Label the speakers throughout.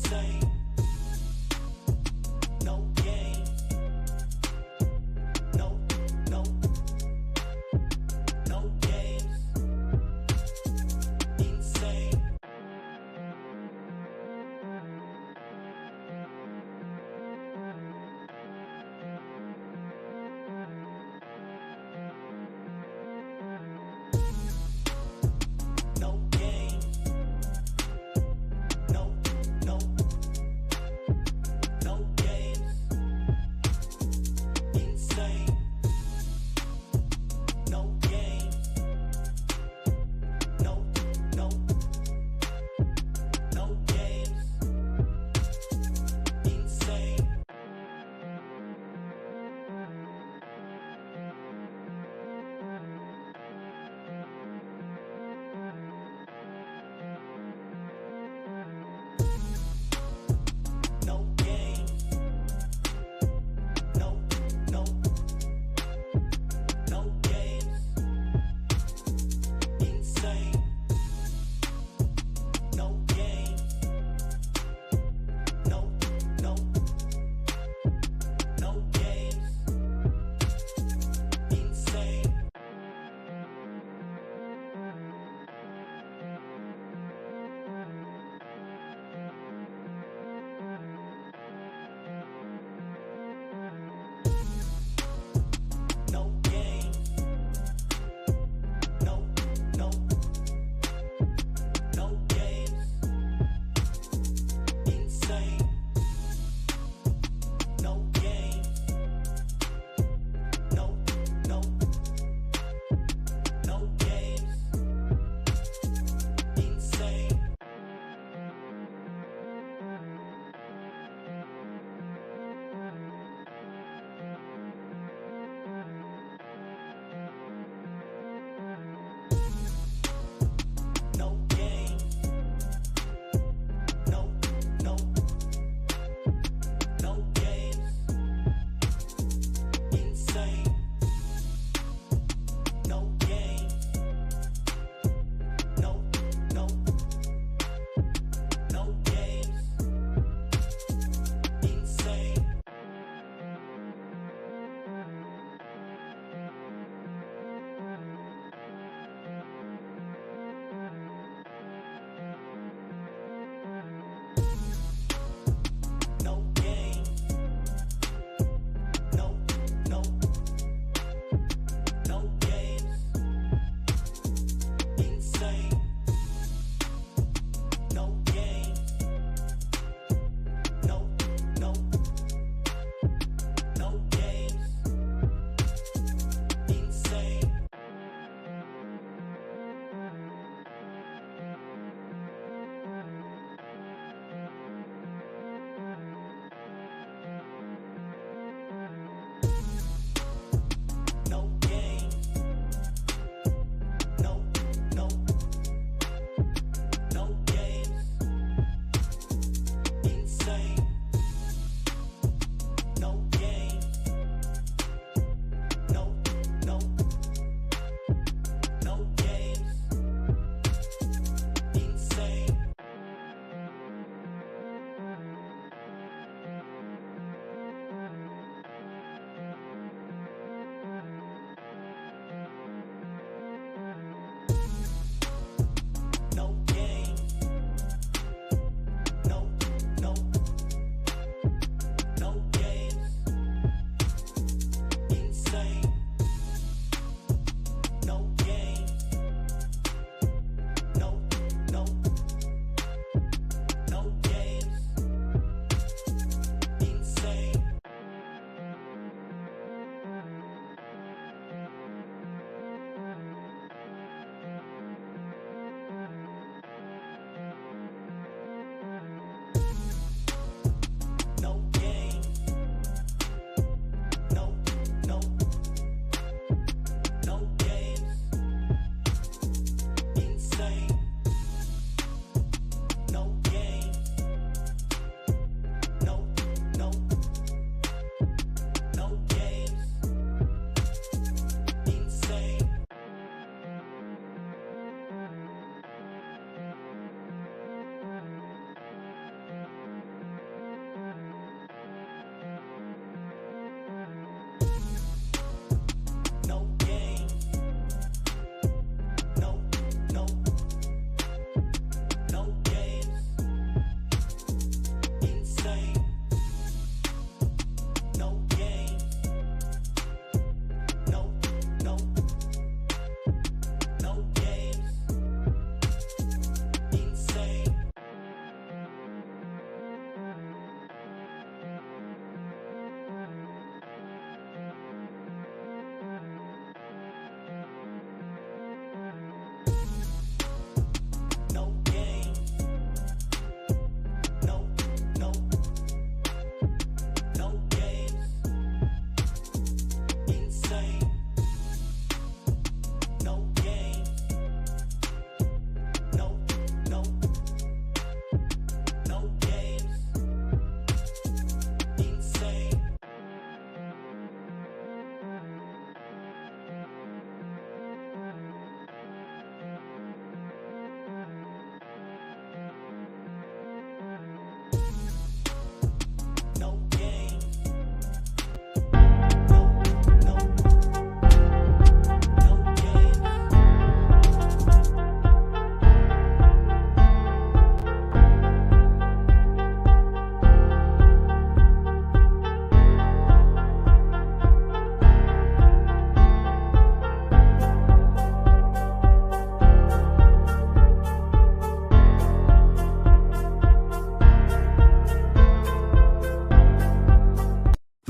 Speaker 1: insane. No games. No, no, no games. Insane. No games. No, no,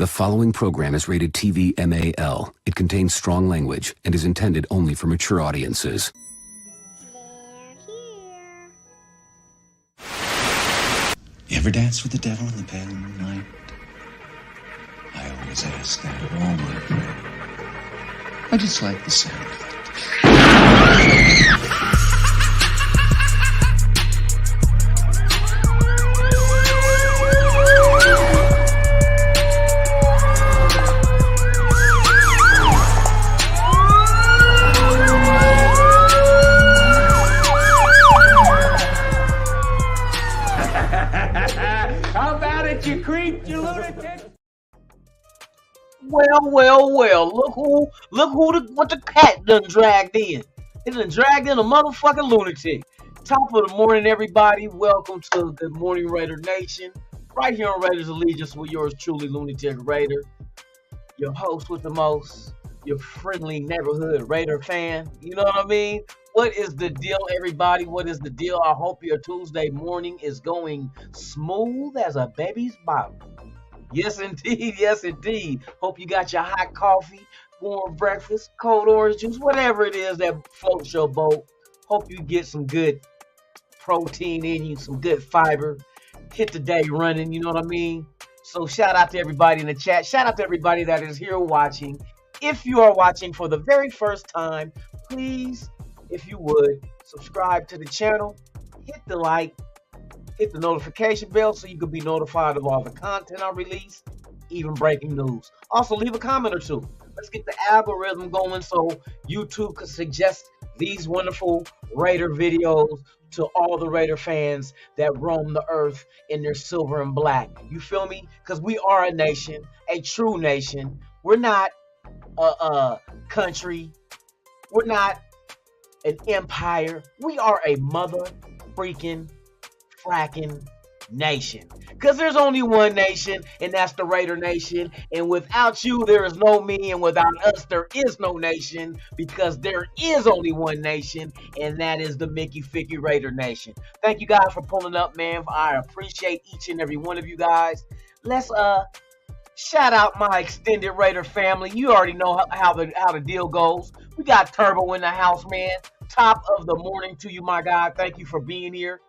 Speaker 2: The following program is rated TV MAL. It contains strong language and is intended only for mature audiences.
Speaker 3: They're here.
Speaker 4: You ever dance with the devil in the pale moonlight? I always ask that of all my friends. I just like the sound of it.
Speaker 5: How about it, you creep, you lunatic? Well. What the cat done dragged in. It done dragged in a motherfucking lunatic. Top of the morning, everybody. Welcome to Good Morning Raider Nation. Right here on Raiders Allegiance with yours truly, Lunatic Raider. Your host with the most. Your friendly neighborhood Raider fan. You know what I mean? What is the deal, everybody? What is the deal? I hope your Tuesday morning is going smooth as a baby's bottom. Yes, indeed. Yes, indeed. Hope you got your hot coffee, warm breakfast, cold orange juice, whatever it is that floats your boat. Hope you get some good protein in you, some good fiber. Hit the day running, you know what I mean? So shout out to everybody in the chat. Shout out to everybody that is here watching. If you are watching for the very first time, please, if you would, subscribe to the channel, hit the like, hit the notification bell so you can be notified of all the content I release, even breaking news. Also, leave a comment or two. Let's get the algorithm going so YouTube can suggest these wonderful Raider videos to all the Raider fans that roam the earth in their silver and black. You feel me? Because we are a nation, a true nation. We're not a country. We're not an empire. We are a mother freaking fracking nation. Because there's only one nation, and that's the Raider Nation. And without you, there is no me. And without us, there is no nation. Because there is only one nation, and that is the Mickey Ficky Raider Nation. Thank you guys for pulling up, man. I appreciate each and every one of you guys. Let's shout out my extended Raider family. You already know how the deal goes. We got Turbo in the house, man. Top of the morning to you, my guy. Thank you for being here.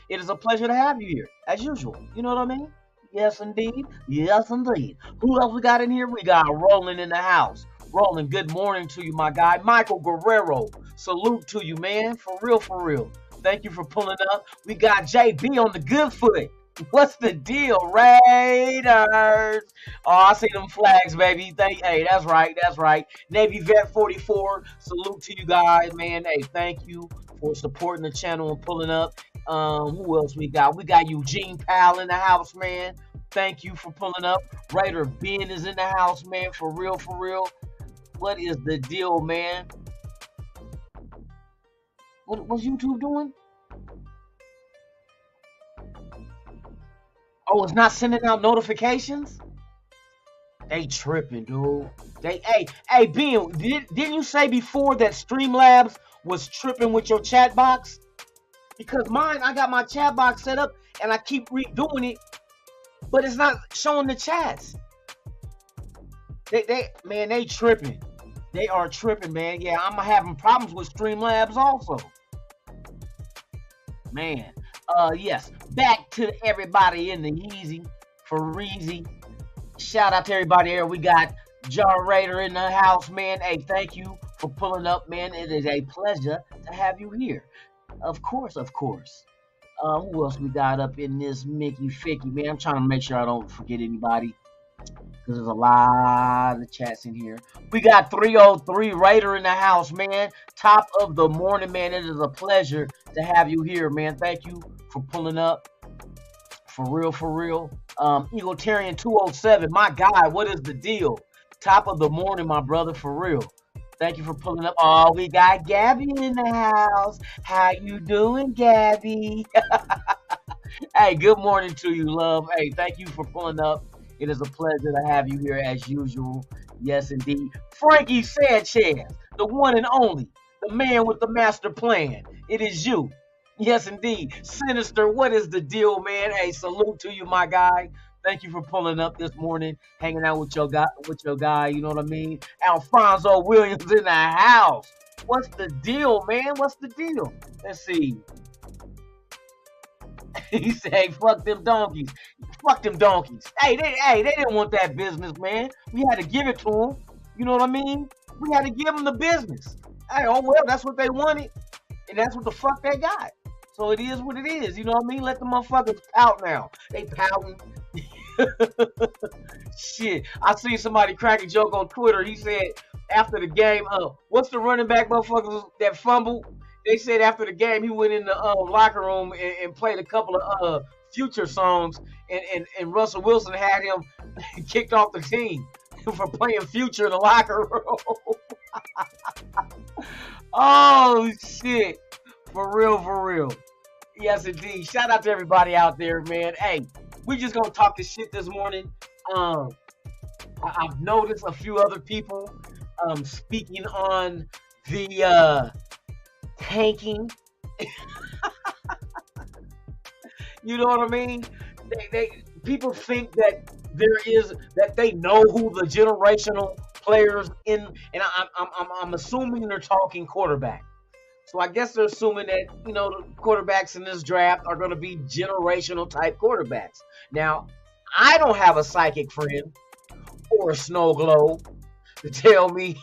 Speaker 5: It is a pleasure to have you here, as usual. You know what I mean? Yes, indeed. Yes, indeed. Who else we got in here? We got Roland in the house. Roland, good morning to you, my guy. Michael Guerrero, salute to you, man. For real, for real. Thank you for pulling up. We got JB on the good foot. What's the deal, Raiders? Oh, I see them flags, baby. Hey, that's right, that's right. Navy Vet 44, salute to you guys, man. Hey, thank you for supporting the channel and pulling up. Who else we got? We got Eugene Powell in the house, man. Thank you for pulling up. Raider Ben is in the house, man. For real, for real. What is the deal, man? What's YouTube doing? Oh, it's not sending out notifications? They tripping, dude. Hey, Ben, didn't you say before that Streamlabs was tripping with your chat box? Because mine, I got my chat box set up and I keep redoing it, but it's not showing the chats. They tripping. They are tripping, man. Yeah, I'm having problems with Streamlabs also. Man. Yes. Back to everybody in the Yeezy for Reezy. Shout out to everybody here. We got Jar Raider in the house, man. Hey, thank you for pulling up, man. It is a pleasure to have you here. Of course, of course. Who else we got up in this Mickey Ficky, man? I'm trying to make sure I don't forget anybody, because there's a lot of chats in here. We got 303 Raider in the house, man. Top of the morning, man. It is a pleasure to have you here, man. Thank you for pulling up. For real, for real. Egalitarian 207, my guy, what is the deal? Top of the morning, my brother, for real. Thank you for pulling up. Oh, we got Gabby in the house. How you doing, Gabby? Hey, good morning to you, love. Hey, thank you for pulling up. It is a pleasure to have you here as usual. Yes, indeed. Frankie Sanchez, the one and only, the man with the master plan. It is you. Yes, indeed. Sinister, what is the deal, man? Hey, salute to you, my guy. Thank you for pulling up this morning, hanging out with your guy. You know what I mean? Alfonso Williams in the house. What's the deal, man? What's the deal? Let's see. He said, hey, fuck them donkeys. Fuck them donkeys. Hey, they didn't want that business, man. We had to give it to them. You know what I mean? We had to give them the business. Hey, oh well, that's what they wanted, and that's what the fuck they got. So it is what it is. You know what I mean? Let the motherfuckers pout now. They pouting. Shit. I seen somebody crack a joke on Twitter. He said after the game, what's the running back motherfuckers that fumbled? They said after the game he went in the locker room and played a couple of Future songs, and Russell Wilson had him kicked off the team for playing Future in the locker room. Oh shit. For real. Yes indeed. Shout out to everybody out there, man. Hey, we just gonna talk this shit this morning. I've noticed a few other people speaking on the tanking. You know what I mean? People think that they know who the generational players in, and I'm assuming they're talking quarterback. So I guess they're assuming that, you know, the quarterbacks in this draft are going to be generational type quarterbacks. Now, I don't have a psychic friend or a snow globe to tell me,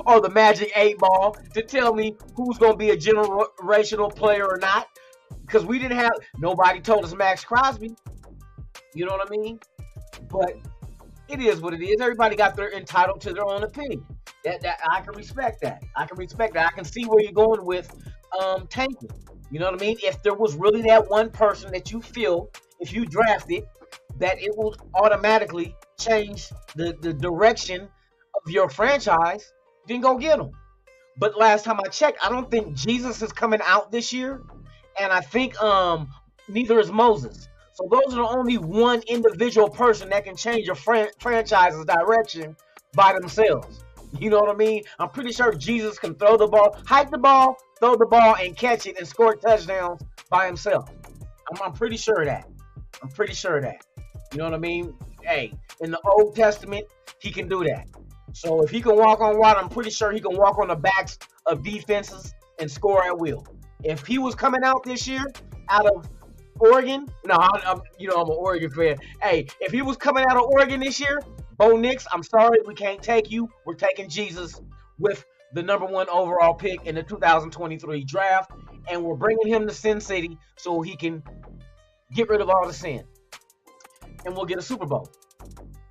Speaker 5: or the magic 8 ball to tell me who's going to be a generational player or not. Because we didn't have, nobody told us Max Crosby. You know what I mean? But it is what it is. Everybody got their entitled to their own opinion. That I can respect that. I can see where you're going with tanking. You know what I mean? If there was really that one person that you feel, if you drafted, that it will automatically change the direction of your franchise, then go get them. But last time I checked, I don't think Jesus is coming out this year. And I think neither is Moses. So those are the only one individual person that can change your franchise's direction by themselves. You know what I mean? I'm pretty sure Jesus can throw the ball, hike the ball, throw the ball, and catch it and score touchdowns by himself. I'm pretty sure of that. You know what I mean? Hey, in the Old Testament, he can do that. So if he can walk on water, I'm pretty sure he can walk on the backs of defenses and score at will. If he was coming out this year out of Oregon, I'm an Oregon fan. Hey, if he was coming out of Oregon this year, Bo Nix, I'm sorry, we can't take you. We're taking Jesus with the #1 overall pick in the 2023 draft, and we're bringing him to Sin City so he can get rid of all the sin, and we'll get a Super Bowl.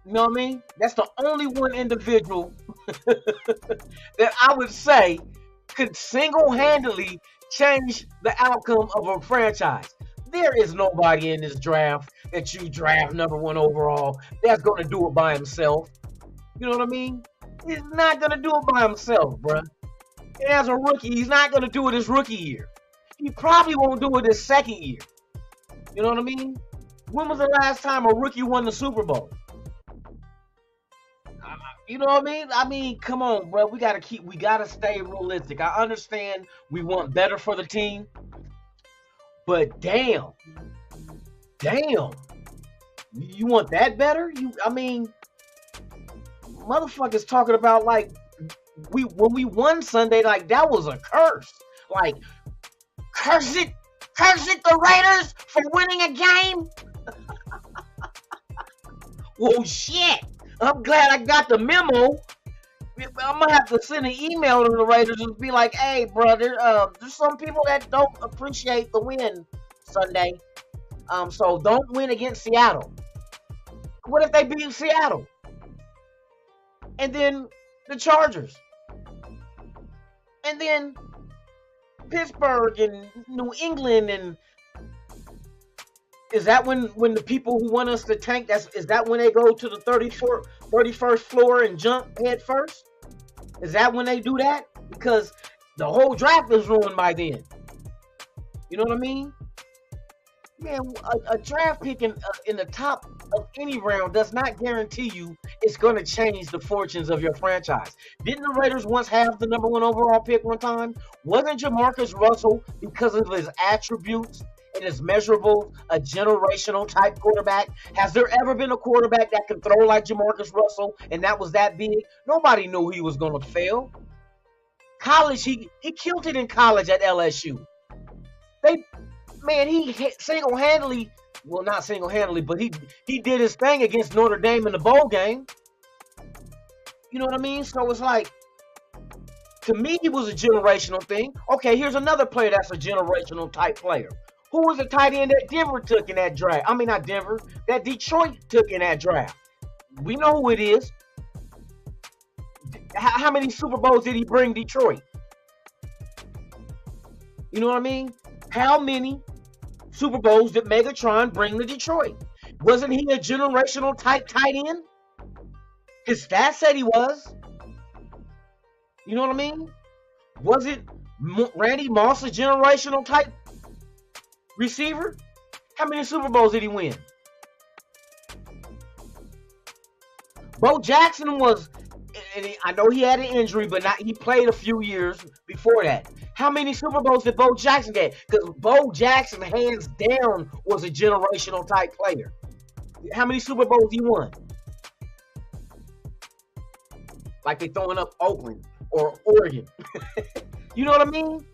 Speaker 5: You know what I mean? That's the only one individual that I would say could single-handedly change the outcome of a franchise. There is nobody in this draft that you draft #1 overall that's going to do it by himself. You know what I mean? He's not going to do it by himself, bruh. And as a rookie, he's not going to do it his rookie year. He probably won't do it his second year. You know what I mean? When was the last time a rookie won the Super Bowl? You know what I mean? I mean, come on, bro. We gotta stay realistic. I understand we want better for the team, but damn, you want that better? Motherfuckers talking about like when we won Sunday, like that was a curse. Like, curse it, the Raiders for winning a game. Well, shit. I'm glad I got the memo. I'm gonna have to send an email to the Raiders and be like, "Hey, brother, there's some people that don't appreciate the win Sunday. So don't win against Seattle. What if they beat Seattle? And then the Chargers, and then Pittsburgh and New England, and is that when the people who want us to tank, is that when they go to the 31st floor and jump head first? Is that when they do that? Because the whole draft is ruined by then. You know what I mean? Man, a draft pick in the top of any round does not guarantee you it's going to change the fortunes of your franchise. Didn't the Raiders once have the #1 overall pick one time? Wasn't Jamarcus Russell, because of his attributes and is measurable, a generational type quarterback? Has there ever been a quarterback that can throw like Jamarcus Russell and that was that big? Nobody knew he was going to fail. College, he killed it in college at LSU. He single-handedly, well, not single-handedly, but he did his thing against Notre Dame in the bowl game. You know what I mean? So it's like, to me, he was a generational thing. Okay, here's another player that's a generational type player. Who was the tight end that Denver took in that draft? I mean, not Denver, that Detroit took in that draft. We know who it is. How many Super Bowls did he bring Detroit? You know what I mean? How many Super Bowls did Megatron bring to Detroit? Wasn't he a generational type tight end? His stats said he was. You know what I mean? Was it Randy Moss a generational type receiver? How many Super Bowls did he win? Bo Jackson was, and I know he had an injury, but he played a few years before that. How many Super Bowls did Bo Jackson get? Because Bo Jackson, hands down, was a generational type player. How many Super Bowls he won? Like they throwing up Oakland or Oregon. You know what I mean?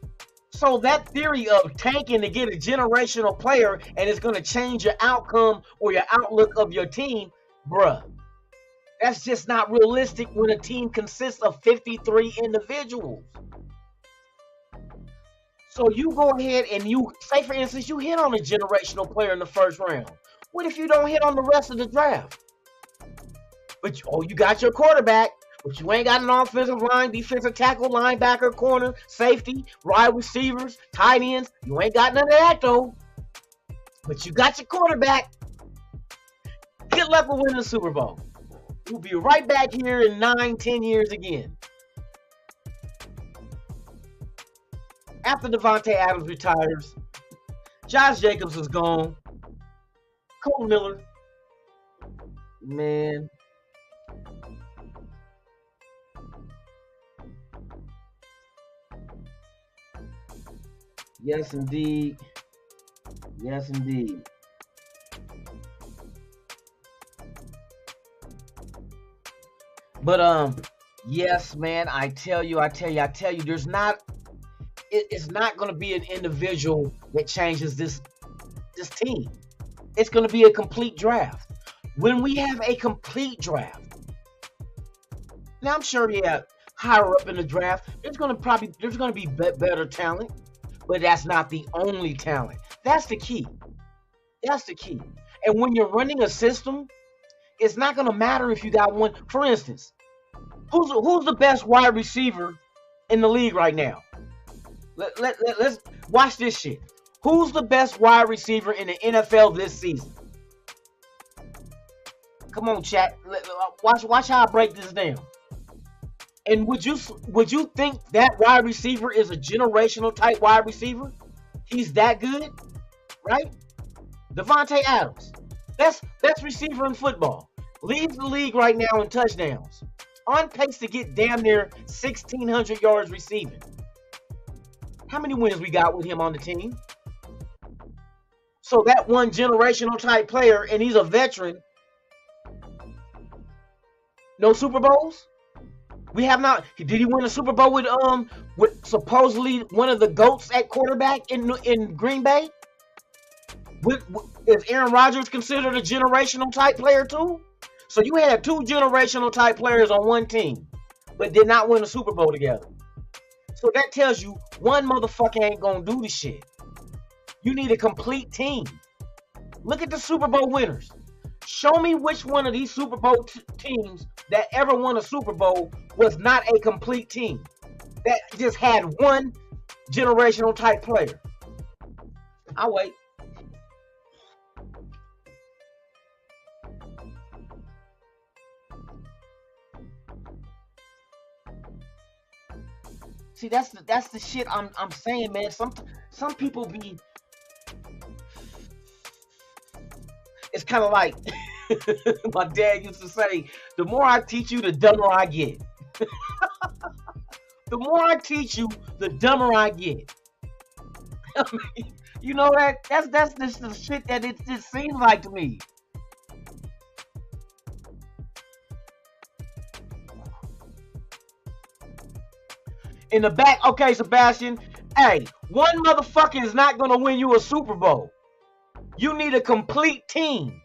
Speaker 5: So that theory of tanking to get a generational player and it's going to change your outcome or your outlook of your team, bruh, that's just not realistic when a team consists of 53 individuals. So you go ahead and you, say for instance, you hit on a generational player in the first round. What if you don't hit on the rest of the draft? But you got your quarterback, but you ain't got an offensive line, defensive tackle, linebacker, corner, safety, wide receivers, tight ends. You ain't got none of that though. But you got your quarterback. Good luck with winning the Super Bowl. We'll be right back here in 9-10 years again. After Davante Adams retires, Josh Jacobs is gone. Cole Miller, man. Yes, indeed. Yes, indeed. But yes, man. I tell you. There's not. It's not going to be an individual that changes this team. It's going to be a complete draft. When we have a complete draft, now I'm sure, yeah, higher up in the draft, there's going to be better talent. But that's not the only talent. That's the key. That's the key. And when you're running a system, it's not going to matter if you got one. For instance, who's the best wide receiver in the league right now? Let's watch this shit. Who's the best wide receiver in the NFL this season? Come on, chat. Watch how I break this down. And would you think that wide receiver is a generational type wide receiver? He's that good, right? Davante Adams, best receiver in football, leads the league right now in touchdowns, on pace to get damn near 1,600 yards receiving. How many wins we got with him on the team? So that one generational type player, and he's a veteran. No Super Bowls? We have not. Did he win a Super Bowl with supposedly one of the GOATs at quarterback in Green Bay? Is Aaron Rodgers considered a generational type player too? So you had two generational type players on one team, but did not win a Super Bowl together. So that tells you one motherfucker ain't gonna do the shit. You need a complete team. Look at the Super Bowl winners. Show me which one of these Super Bowl teams that ever won a Super Bowl was not a complete team, that just had one generational type player. I'll wait. See, that's the shit I'm saying, man. Some people be. It's kind of like my dad used to say, the more I teach you, the dumber I get. The more I teach you, the dumber I get. I mean, You know that's just the shit that it just seems like to me. In the back, okay, Sebastian. Hey, one motherfucker is not gonna win you a Super Bowl. You need a complete team.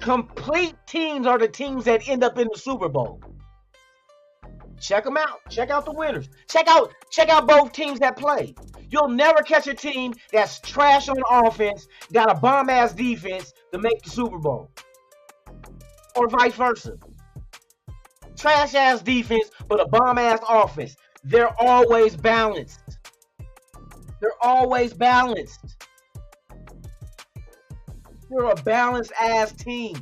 Speaker 5: Complete teams are the teams that end up in the Super Bowl. Check them out. Check out the winners. Check out both teams that play. You'll never catch a team that's trash on offense, got a bomb-ass defense to make the Super Bowl. Or vice versa. Trash-ass defense, but a bomb-ass offense. They're always balanced. They're always balanced. They're a balanced-ass team.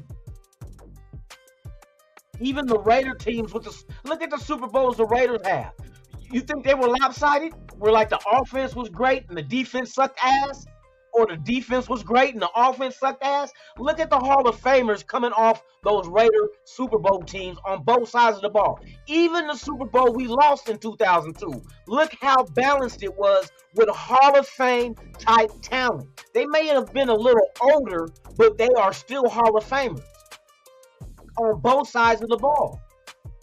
Speaker 5: Even the Raider teams with the look at the Super Bowls the Raiders have. You think they were lopsided? Where like the offense was great and the defense sucked ass? Or the defense was great and the offense sucked ass? Look at the Hall of Famers coming off those Raider Super Bowl teams on both sides of the ball. Even the Super Bowl we lost in 2002. Look how balanced it was with Hall of Fame type talent. They may have been a little older, but they are still Hall of Famers on both sides of the ball.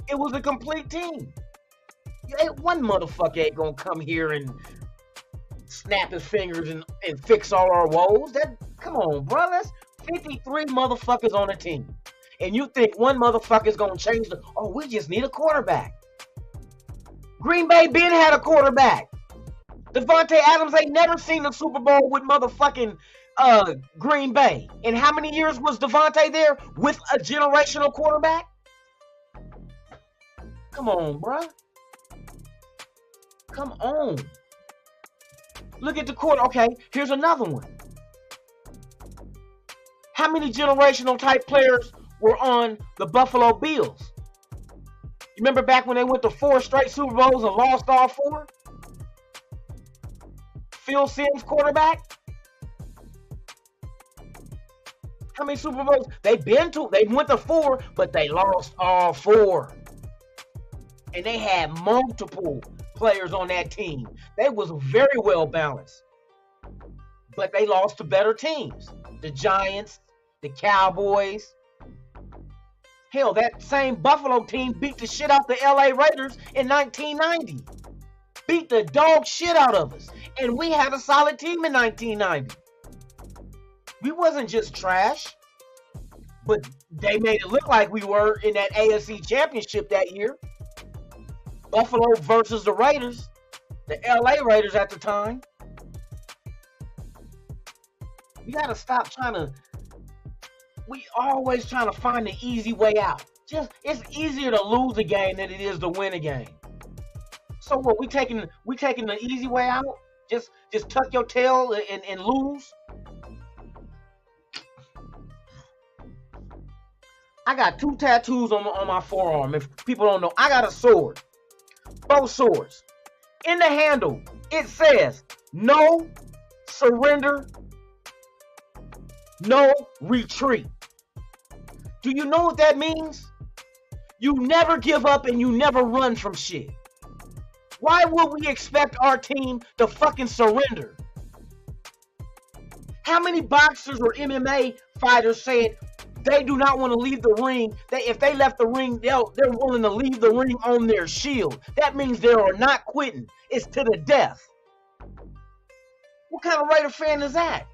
Speaker 5: It was a complete team. One motherfucker ain't gonna come here and snap his fingers and fix all our woes. Come on, bro. That's 53 motherfuckers on a team. And you think one motherfucker's gonna change we just need a quarterback. Green Bay Ben had a quarterback. Devontae Adams ain't never seen a Super Bowl with motherfucking Green Bay. And how many years was Devontae there with a generational quarterback? Come on, bruh. Come on. Look at the quarter. Okay, here's another one. How many generational type players were on the Buffalo Bills? You remember back when they went to 4 straight Super Bowls and lost all 4? Phil Simms quarterback? How many Super Bowls? They went to 4, but they lost all 4. And they had multiple players on that team. They was very well balanced. But they lost to better teams. The Giants, the Cowboys. Hell, that same Buffalo team beat the shit out the LA Raiders in 1990. Beat the dog shit out of us. And we had a solid team in 1990. We wasn't just trash. But they made it look like we were in that AFC Championship that year. Buffalo versus the Raiders. The LA Raiders at the time. You gotta stop we always trying to find the easy way out. It's easier to lose a game than it is to win a game. So what, we taking the easy way out? Just tuck your tail and lose? I got 2 tattoos on my forearm. If people don't know, I got a sword. Both swords. In the handle, it says, no surrender, no retreat. Do you know what that means? You never give up and you never run from shit. Why would we expect our team to fucking surrender? How many boxers or MMA fighters said they do not want to leave the ring? If they left the ring, they're willing to leave the ring on their shield. That means they are not quitting. It's to the death. What kind of Raider fan is that?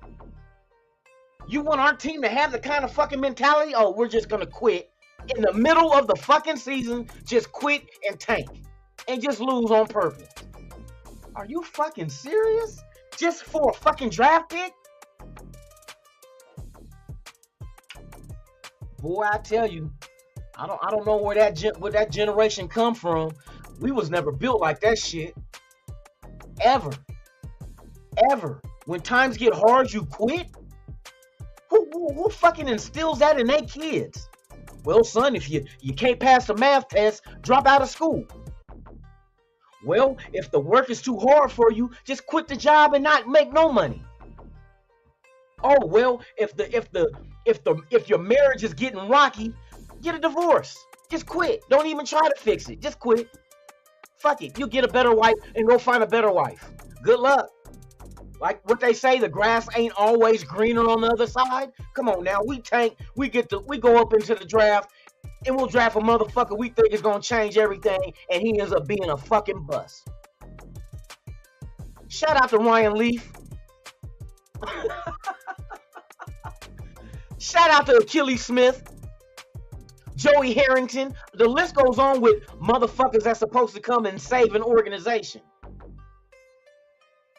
Speaker 5: You want our team to have the kind of fucking mentality? Oh, we're just gonna quit in the middle of the fucking season. Just quit and tank and just lose on purpose. Are you fucking serious? Just for a fucking draft pick? Boy, I tell you, I don't know where that generation come from. We was never built like that shit. Ever. When times get hard, you quit? Who fucking instills that in their kids? Well, son, if you can't pass the math test, drop out of school. Well, if the work is too hard for you, just quit the job and not make no money. Oh, well, if your marriage is getting rocky, get a divorce. Just quit. Don't even try to fix it. Just quit. Fuck it. You'll get a better wife and go find a better wife. Good luck. Like what they say, the grass ain't always greener on the other side. Come on now, we tank, we go up into the draft, and we'll draft a motherfucker we think is gonna change everything, and he ends up being a fucking bust. Shout out to Ryan Leaf. Shout out to Achilles Smith, Joey Harrington. The list goes on with motherfuckers that's supposed to come and save an organization.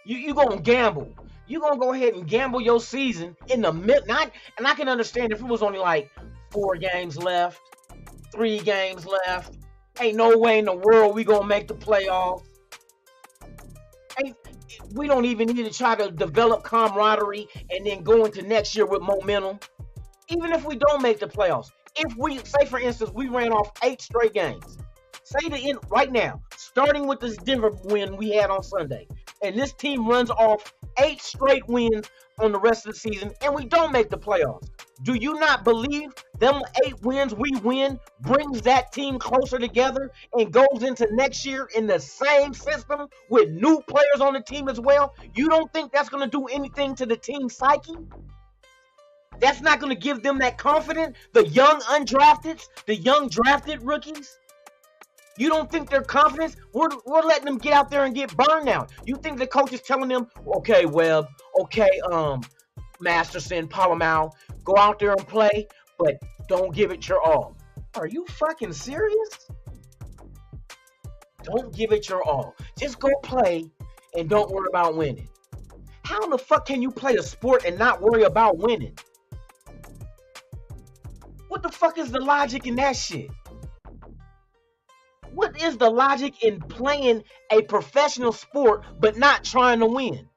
Speaker 5: You gonna gamble. You gonna go ahead and gamble your season in the mid. And I can understand if it was only like 4 games left, 3 games left. Ain't no way in the world we gonna make the playoffs. We don't even need to try to develop camaraderie and then go into next year with momentum. Even if we don't make the playoffs, if we say, for instance, we ran off 8 straight games, say the end right now, starting with this Denver win we had on Sunday, and this team runs off 8 straight wins on the rest of the season, and we don't make the playoffs, do you not believe them 8 wins we win brings that team closer together and goes into next year in the same system with new players on the team as well? You don't think that's going to do anything to the team psyche? That's not going to give them that confidence? The young undrafted, the young drafted rookies? You don't think they're confident? We're letting them get out there and get burned now. You think the coach is telling them, okay, Webb, okay, Masterson, Palomau, go out there and play, but don't give it your all. Are you fucking serious? Don't give it your all. Just go play and don't worry about winning. How in the fuck can you play a sport and not worry about winning? What the fuck is the logic in that shit? What is the logic in playing a professional sport but not trying to win?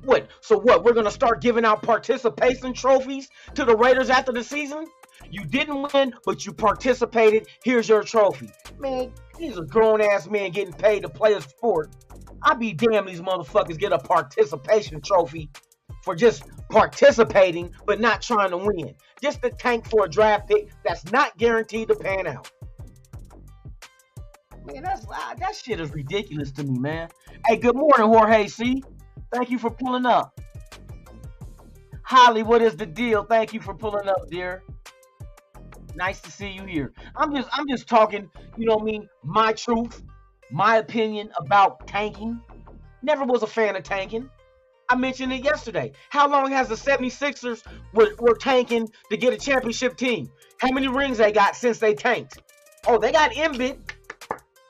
Speaker 5: What? So what? We're going to start giving out participation trophies to the Raiders after the season? You didn't win, but you participated. Here's your trophy. Man, these are grown-ass men getting paid to play a sport. I'd be damned these motherfuckers get a participation trophy for just participating but not trying to win. Just to tank for a draft pick that's not guaranteed to pan out. Man, that shit is ridiculous to me, man. Hey, good morning, Jorge C. Thank you for pulling up. Holly, what is the deal? Thank you for pulling up, dear. Nice to see you here. I'm just talking, you know what I mean, my truth, my opinion about tanking. Never was a fan of tanking. I mentioned it yesterday. How long has the 76ers were tanking to get a championship team? How many rings they got since they tanked? Oh, they got Embiid.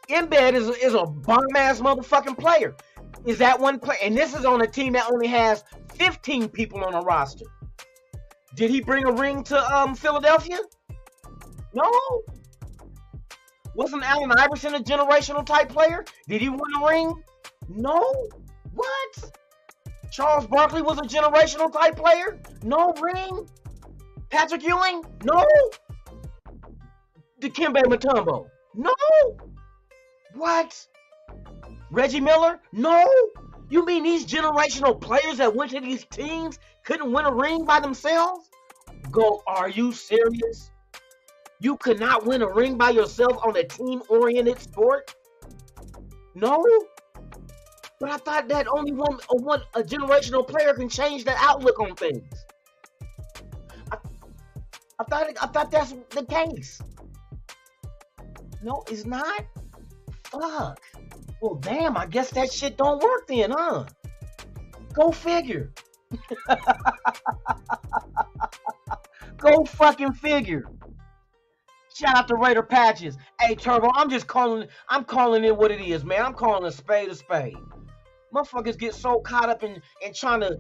Speaker 5: Embiid is a bomb-ass motherfucking player. Is that one player? And this is on a team that only has 15 people on a roster. Did he bring a ring to Philadelphia? No. Wasn't Allen Iverson a generational type player? Did he win a ring? No. What? Charles Barkley was a generational type player? No ring. Patrick Ewing? No. Dikembe Mutombo? No. What? Reggie Miller? No. You mean these generational players that went to these teams couldn't win a ring by themselves? Go, are you serious? You could not win a ring by yourself on a team-oriented sport? No. But I thought that only a generational player can change the outlook on things. I thought that's the case. No, it's not. Fuck. Well, damn. I guess that shit don't work then, huh? Go figure. Go fucking figure. Shout out to Raider Patches. Hey, Turbo, I'm calling it what it is, man. I'm calling a spade a spade. Motherfuckers get so caught up in trying to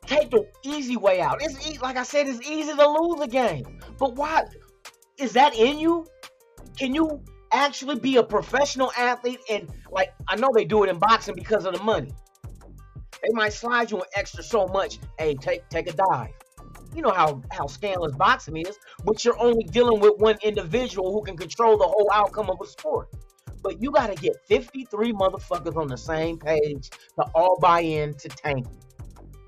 Speaker 5: take the easy way out. Like I said, it's easy to lose a game. But why? Is that in you? Can you actually be a professional athlete? And like, I know they do it in boxing because of the money. They might slide you an extra so much. Hey, take a dive. You know how scandalous boxing is, but you're only dealing with one individual who can control the whole outcome of a sport. But you got to get 53 motherfuckers on the same page to all buy in to tanking.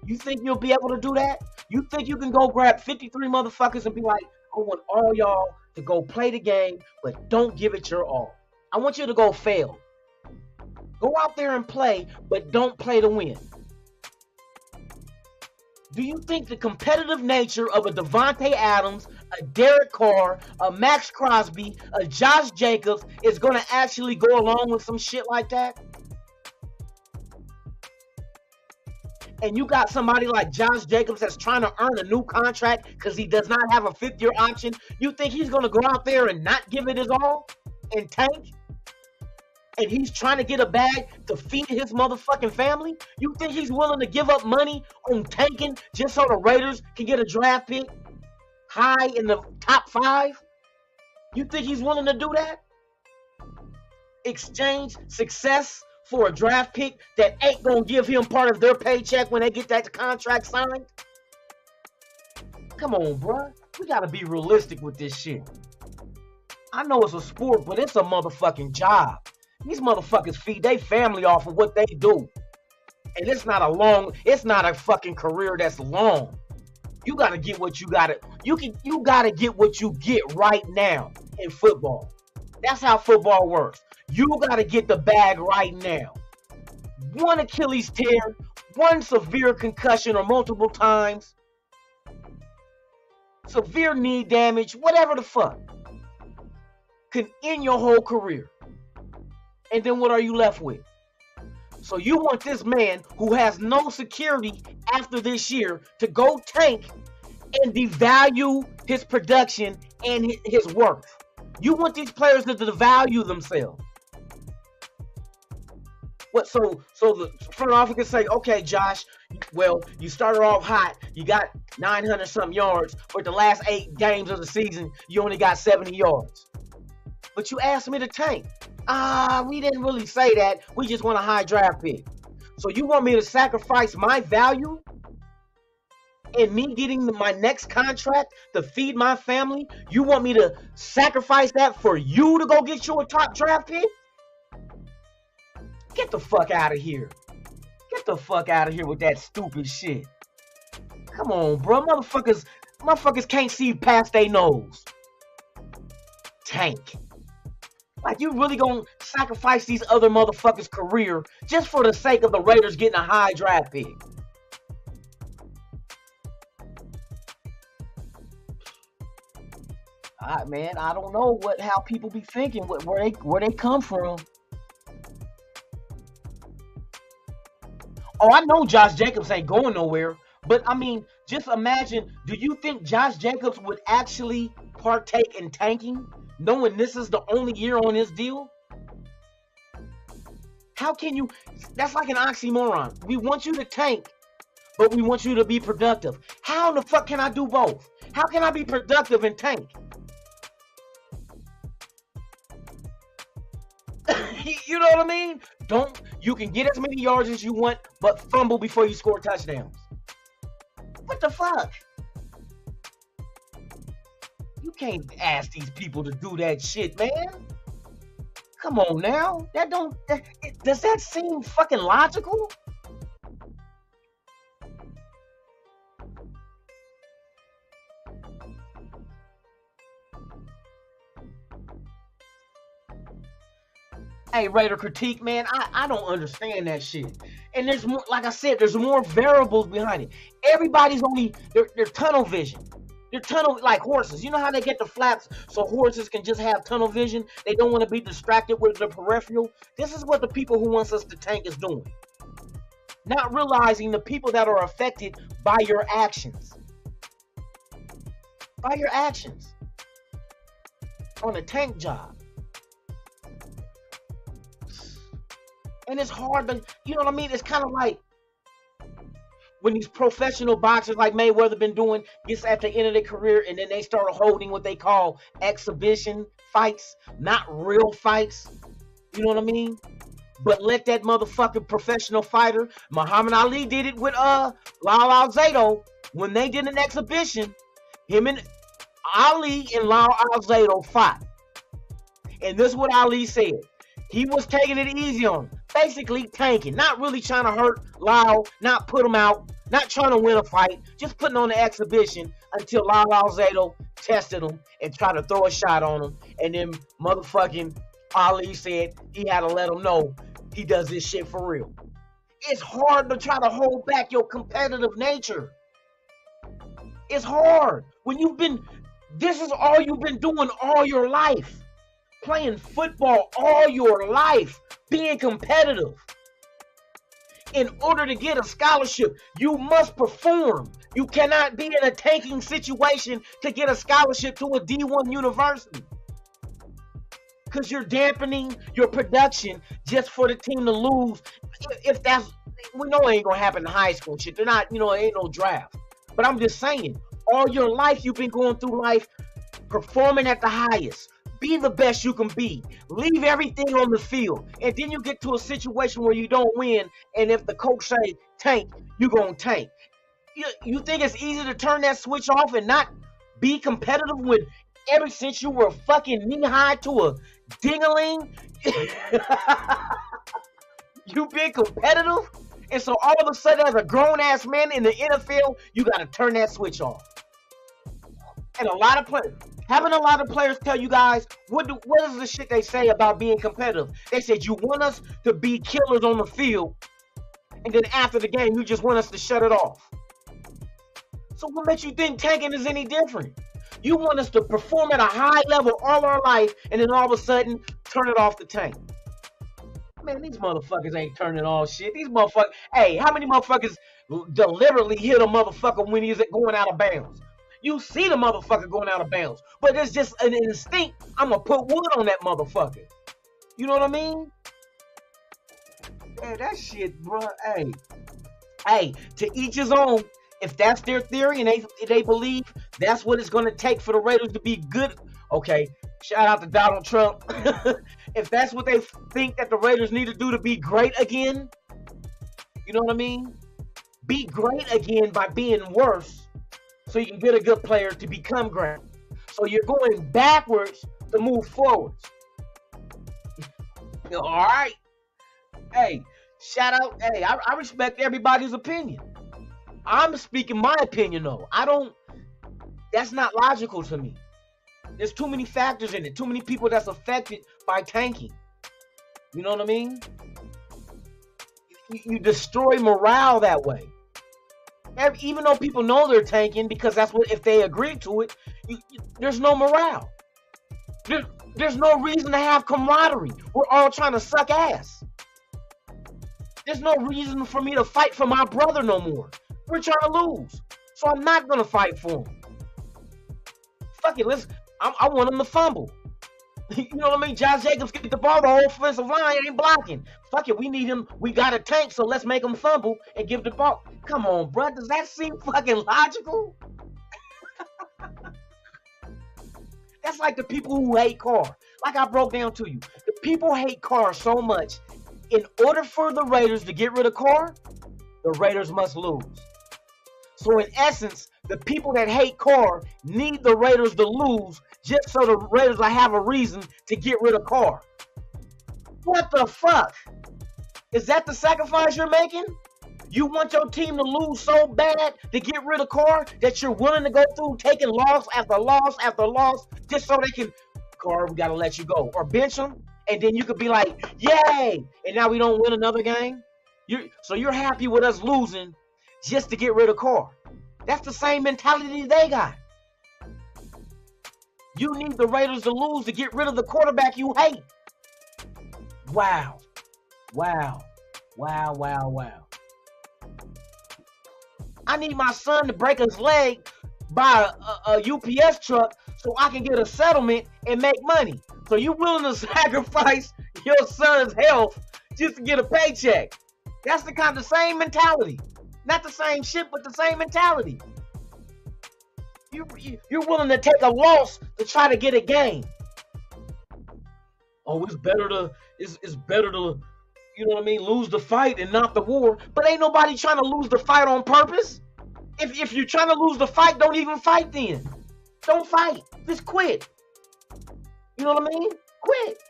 Speaker 5: You think you'll be able to do that? You think you can go grab 53 motherfuckers and be like, I want all y'all to go play the game, but don't give it your all. I want you to go fail. Go out there and play, but don't play to win. Do you think the competitive nature of a Devontae Adams, a Derek Carr, a Max Crosby, a Josh Jacobs is going to actually go along with some shit like that? And you got somebody like Josh Jacobs that's trying to earn a new contract because he does not have a fifth-year option. You think he's going to go out there and not give it his all and tank? And he's trying to get a bag to feed his motherfucking family? You think he's willing to give up money on tanking just so the Raiders can get a draft pick high in the top 5? You think he's willing to do that? Exchange success for a draft pick that ain't gonna give him part of their paycheck when they get that contract signed? Come on, bruh. We gotta be realistic with this shit. I know it's a sport, but it's a motherfucking job. These motherfuckers feed their family off of what they do. And it's not a fucking career that's long. You gotta get what you gotta, you gotta get what you get right now in football. That's how football works. You gotta get the bag right now. One Achilles tear, one severe concussion or multiple times, severe knee damage, whatever the fuck, can end your whole career. And then what are you left with? So you want this man who has no security after this year to go tank and devalue his production and his worth. You want these players to devalue themselves. What? So the front office can say, okay, Josh, well, you started off hot. You got 900 something yards, but the last 8 games of the season, you only got 70 yards. But you asked me to tank. We didn't really say that. We just want a high draft pick. So you want me to sacrifice my value and me getting my next contract to feed my family? You want me to sacrifice that for you to go get you a top draft pick? Get the fuck out of here. Get the fuck out of here with that stupid shit. Come on, bro. Motherfuckers can't see past their nose. Tank. Like, you really gonna sacrifice these other motherfuckers' career just for the sake of the Raiders getting a high draft pick? Man, I don't know how people be thinking, where they come from. Oh, I know Josh Jacobs ain't going nowhere, but I mean, just imagine, do you think Josh Jacobs would actually partake in tanking, knowing this is the only year on his deal? How can you? That's like an oxymoron. We want you to tank, but we want you to be productive. How the fuck can I do both? How can I be productive and tank? You know what I mean? You can get as many yards as you want, but fumble before you score touchdowns. What the fuck? You can't ask these people to do that shit, man. Come on now. Does that seem fucking logical? Hey, Raider critique, man, I don't understand that shit. And there's more, like I said, there's more variables behind it. Everybody's they're tunnel vision. They're tunnel, like horses. You know how they get the flaps so horses can just have tunnel vision? They don't want to be distracted with the peripheral. This is what the people who wants us to tank is doing. Not realizing the people that are affected by your actions. By your actions. On a tank job. And it's hard to, you know what I mean? It's kind of like when these professional boxers like Mayweather been doing, gets at the end of their career and then they start holding what they call exhibition fights, not real fights. You know what I mean? But let that motherfucking professional fighter, Muhammad Ali did it with Lyle Alzado. When they did an exhibition, him and Ali and Lyle Alzado fought. And this is what Ali said. He was taking it easy on him. Basically tanking. Not really trying to hurt Lyle. Not put him out. Not trying to win a fight. Just putting on the exhibition until Lyle Alzado tested him and tried to throw a shot on him. And then motherfucking Ali said he had to let him know he does this shit for real. It's hard to try to hold back your competitive nature. It's hard when this is all you've been doing all your life. Playing football all your life, being competitive. In order to get a scholarship, you must perform. You cannot be in a tanking situation to get a scholarship to a D1 university. Because you're dampening your production just for the team to lose. If that's, we know it ain't gonna happen in high school and shit. They're not, it ain't no draft. But I'm just saying, all your life you've been going through life performing at the highest. Be the best you can be. Leave everything on the field. And then you get to a situation where you don't win. And if the coach say tank, you're going to tank. You think it's easy to turn that switch off and not be competitive when ever since you were fucking knee-high to a ding-a-ling? You've been competitive? And so all of a sudden, as a grown-ass man in the NFL, you got to turn that switch off. And a lot of players tell you guys, what is the shit they say about being competitive? They said, you want us to be killers on the field, and then after the game, you just want us to shut it off. So what makes you think tanking is any different? You want us to perform at a high level all our life, and then all of a sudden, turn it off the tank. Man, these motherfuckers ain't turning all shit. These motherfuckers, hey, how many motherfuckers deliberately hit a motherfucker when he's going out of bounds? You see the motherfucker going out of bounds, but it's just an instinct. I'm gonna put wood on that motherfucker. You know what I mean? Hey, that shit, bro. Hey, to each his own. If that's their theory and they believe that's what it's gonna take for the Raiders to be good, okay. Shout out to Donald Trump. If that's what they think that the Raiders need to do to be great again, you know what I mean? Be great again by being worse. So you can get a good player to become great. So you're going backwards to move forwards. All right. Hey, shout out. Hey, I respect everybody's opinion. I'm speaking my opinion though. That's not logical to me. There's too many factors in it. Too many people that's affected by tanking. You know what I mean? You destroy morale that way. Even though people know they're tanking, because that's what, if they agree to it, there's no morale. There's no reason to have camaraderie. We're all trying to suck ass. There's no reason for me to fight for my brother no more. We're trying to lose. So I'm not going to fight for him. Fuck it, I want him to fumble. You know what I mean? Josh Jacobs get the ball, the whole offensive line ain't blocking. Fuck it, we need him. We got a tank, so let's make him fumble and give the ball. Come on, bro. Does that seem fucking logical? That's like the people who hate cars. Like I broke down to you. The people hate cars so much. In order for the Raiders to get rid of Carr, the Raiders must lose. So in essence, the people that hate Carr need the Raiders to lose just so the Raiders will have a reason to get rid of Carr. What the fuck? Is that the sacrifice you're making? You want your team to lose so bad to get rid of Carr that you're willing to go through taking loss after loss after loss just so they can, Carr, we got to let you go. Or bench him, and then you could be like, yay! And now we don't win another game? So you're happy with us losing just to get rid of Carr. That's the same mentality they got. You need the Raiders to lose to get rid of the quarterback you hate. Wow. Wow. Wow, wow, wow. I need my son to break his leg by a UPS truck so I can get a settlement and make money. So you willing to sacrifice your son's health just to get a paycheck. That's the same mentality. Not the same shit, but the same mentality. You're willing to take a loss to try to get a gain. Oh, it's better to, you know what I mean, lose the fight and not the war. But ain't nobody trying to lose the fight on purpose. If you're trying to lose the fight, don't even fight then. Don't fight. Just quit. You know what I mean? Quit.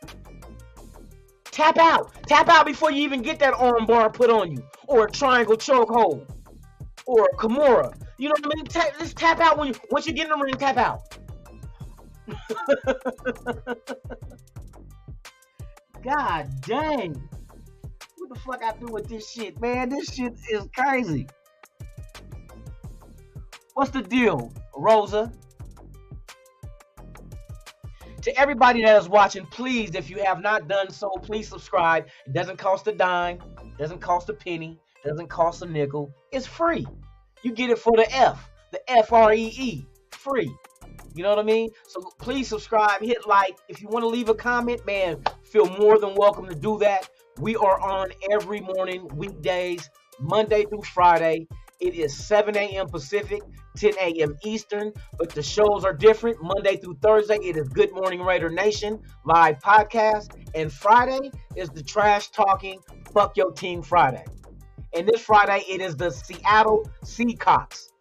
Speaker 5: Tap out. Tap out before you even get that arm bar put on you. Or a triangle chokehold. Or a Kimura. You know what I mean? Just tap out once you get in the ring, tap out. God dang. What the fuck I do with this shit, man? This shit is crazy. What's the deal, Rosa? To everybody that is watching, please, if you have not done so, please subscribe. It doesn't cost a dime, doesn't cost a penny, doesn't cost a nickel. It's free. You get it for the F-R-E-E, free. You know what I mean? So please subscribe, hit like. If you want to leave a comment, man, feel more than welcome to do that. We are on every morning, weekdays, Monday through Friday. It is 7 a.m. Pacific, 10 a.m. Eastern, but the shows are different. Monday through Thursday, it is Good Morning Raider Nation live podcast, and Friday is the Trash Talking Fuck Your Team Friday. And this Friday, it is the Seattle Seahawks.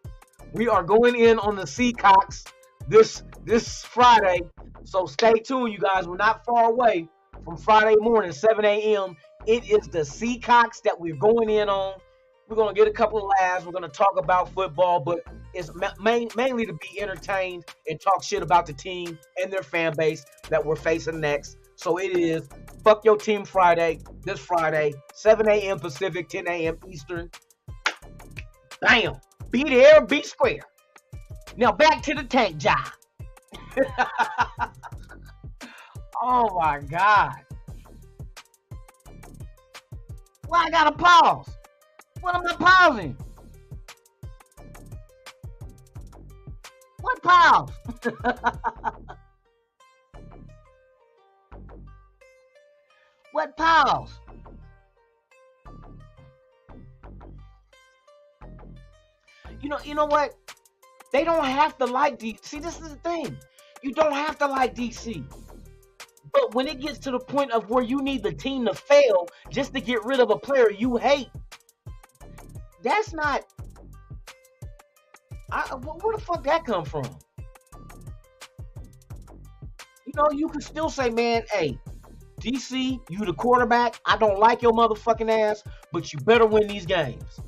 Speaker 5: We are going in on the Seahawks this Friday, so stay tuned, you guys. We're not far away from Friday morning, 7 a.m. It is the Seahawks that we're going in on. We're going to get a couple of laughs. We're going to talk about football, but it's mainly to be entertained and talk shit about the team and their fan base that we're facing next. So it is Fuck Your Team Friday, this Friday, 7 a.m. Pacific, 10 a.m. Eastern. Bam! Be there, be square. Now back to the tank job. Oh my God. Why I gotta pause? What am I pausing? What pause? What pause? You know what? They don't have to like DC. See, this is the thing. You don't have to like DC. But when it gets to the point of where you need the team to fail just to get rid of a player you hate, that's not. Where the fuck that come from? You know, you can still say, man, hey, DC, you the quarterback. I don't like your motherfucking ass, but you better win these games.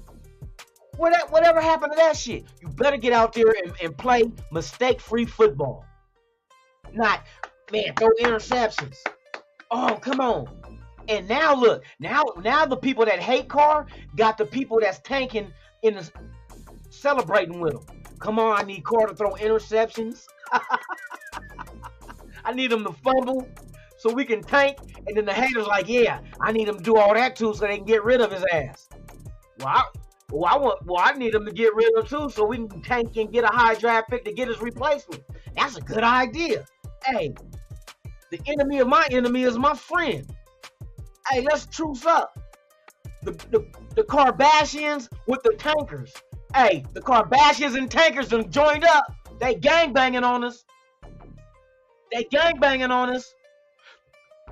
Speaker 5: Whatever happened to that shit? You better get out there and play mistake-free football. Not, man, throw interceptions. Oh, come on. And now look, now the people that hate Carr got the people that's tanking in the celebrating with him. Come on, I need Carr to throw interceptions. I need him to fumble so we can tank. And then the haters like, yeah, I need him to do all that too so they can get rid of his ass. I need him to get rid of too so we can tank and get a high draft pick to get his replacement. That's a good idea. Hey, the enemy of my enemy is my friend. Hey, let's truce up. The Kardashians with the tankers. Hey, the Kardashians and tankers done joined up. They gangbanging on us.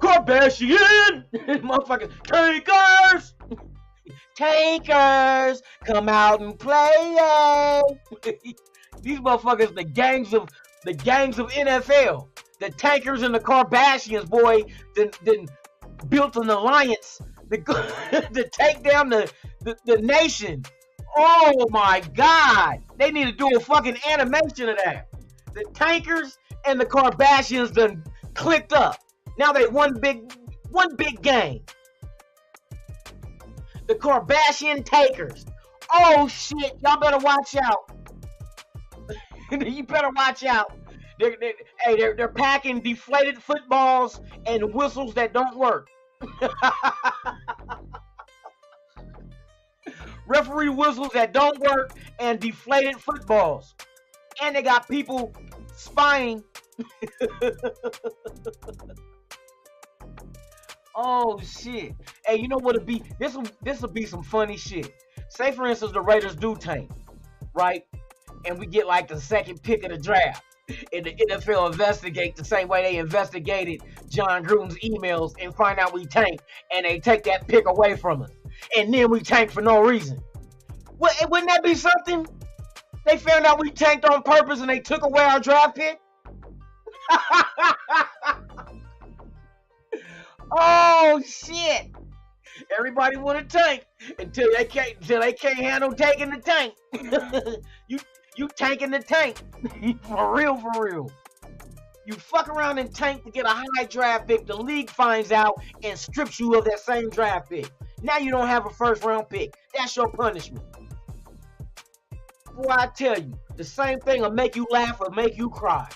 Speaker 5: Kardashian! Motherfuckers. Tankers! Tankers! Come out and play. These motherfuckers, the gangs of NFL. The tankers and the Kardashians, boy, then built an alliance to take down the nation. Oh my God. They need to do a fucking animation of that. The tankers and the Kardashians done clicked up. Now they one big gang. The Kardashian takers. Oh shit, y'all better watch out. You better watch out. They're packing deflated footballs and whistles that don't work. Referee whistles that don't work and deflated footballs. And they got people spying. Oh shit. Hey, you know what it'll be? This will be some funny shit. Say for instance the Raiders do tank, right? And we get like the second pick of the draft. And the NFL investigate the same way they investigated John Gruden's emails and find out we tanked, and they take that pick away from us. And then we tanked for no reason. Wouldn't that be something? They found out we tanked on purpose and they took away our draft pick? Oh shit. Everybody want to tank until they can't handle taking the tank. You tanking the tank. For real. You fuck around and tank to get a high draft pick, the league finds out and strips you of that same draft pick. Now you don't have a first round pick. That's your punishment. Boy, I tell you, the same thing will make you laugh or make you cry.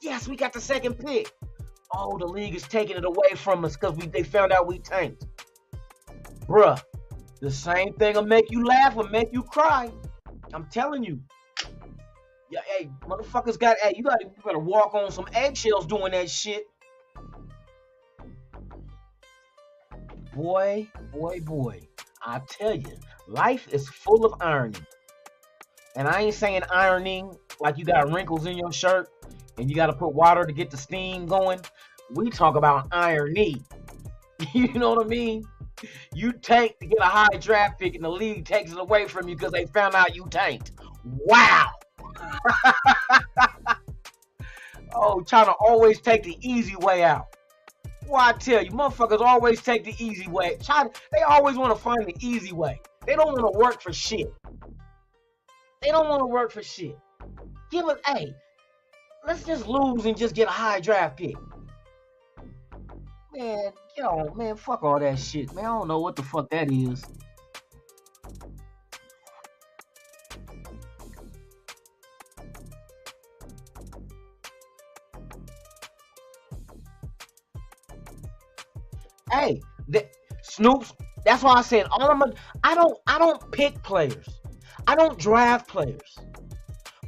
Speaker 5: Yes, we got the second pick. Oh, the league is taking it away from us because they found out we tanked. Bruh, the same thing will make you laugh or make you cry. I'm telling you. Yeah, hey, motherfuckers got, hey, you better walk on some eggshells doing that shit. Boy, I tell you, life is full of irony. And I ain't saying ironing like you got wrinkles in your shirt and you got to put water to get the steam going. We talk about irony. You know what I mean? You tank to get a high draft pick and the league takes it away from you because they found out you tanked. Wow. Oh, trying to always take the easy way out. Well, I tell you, motherfuckers always take the easy way. They always want to find the easy way. They don't want to work for shit. They don't want to work for shit. Give us, hey, let's just lose and just get a high draft pick. Man, yo, man, fuck all that shit, man. I don't know what the fuck that is. Hey, Snoops, that's why I said I don't pick players. I don't draft players.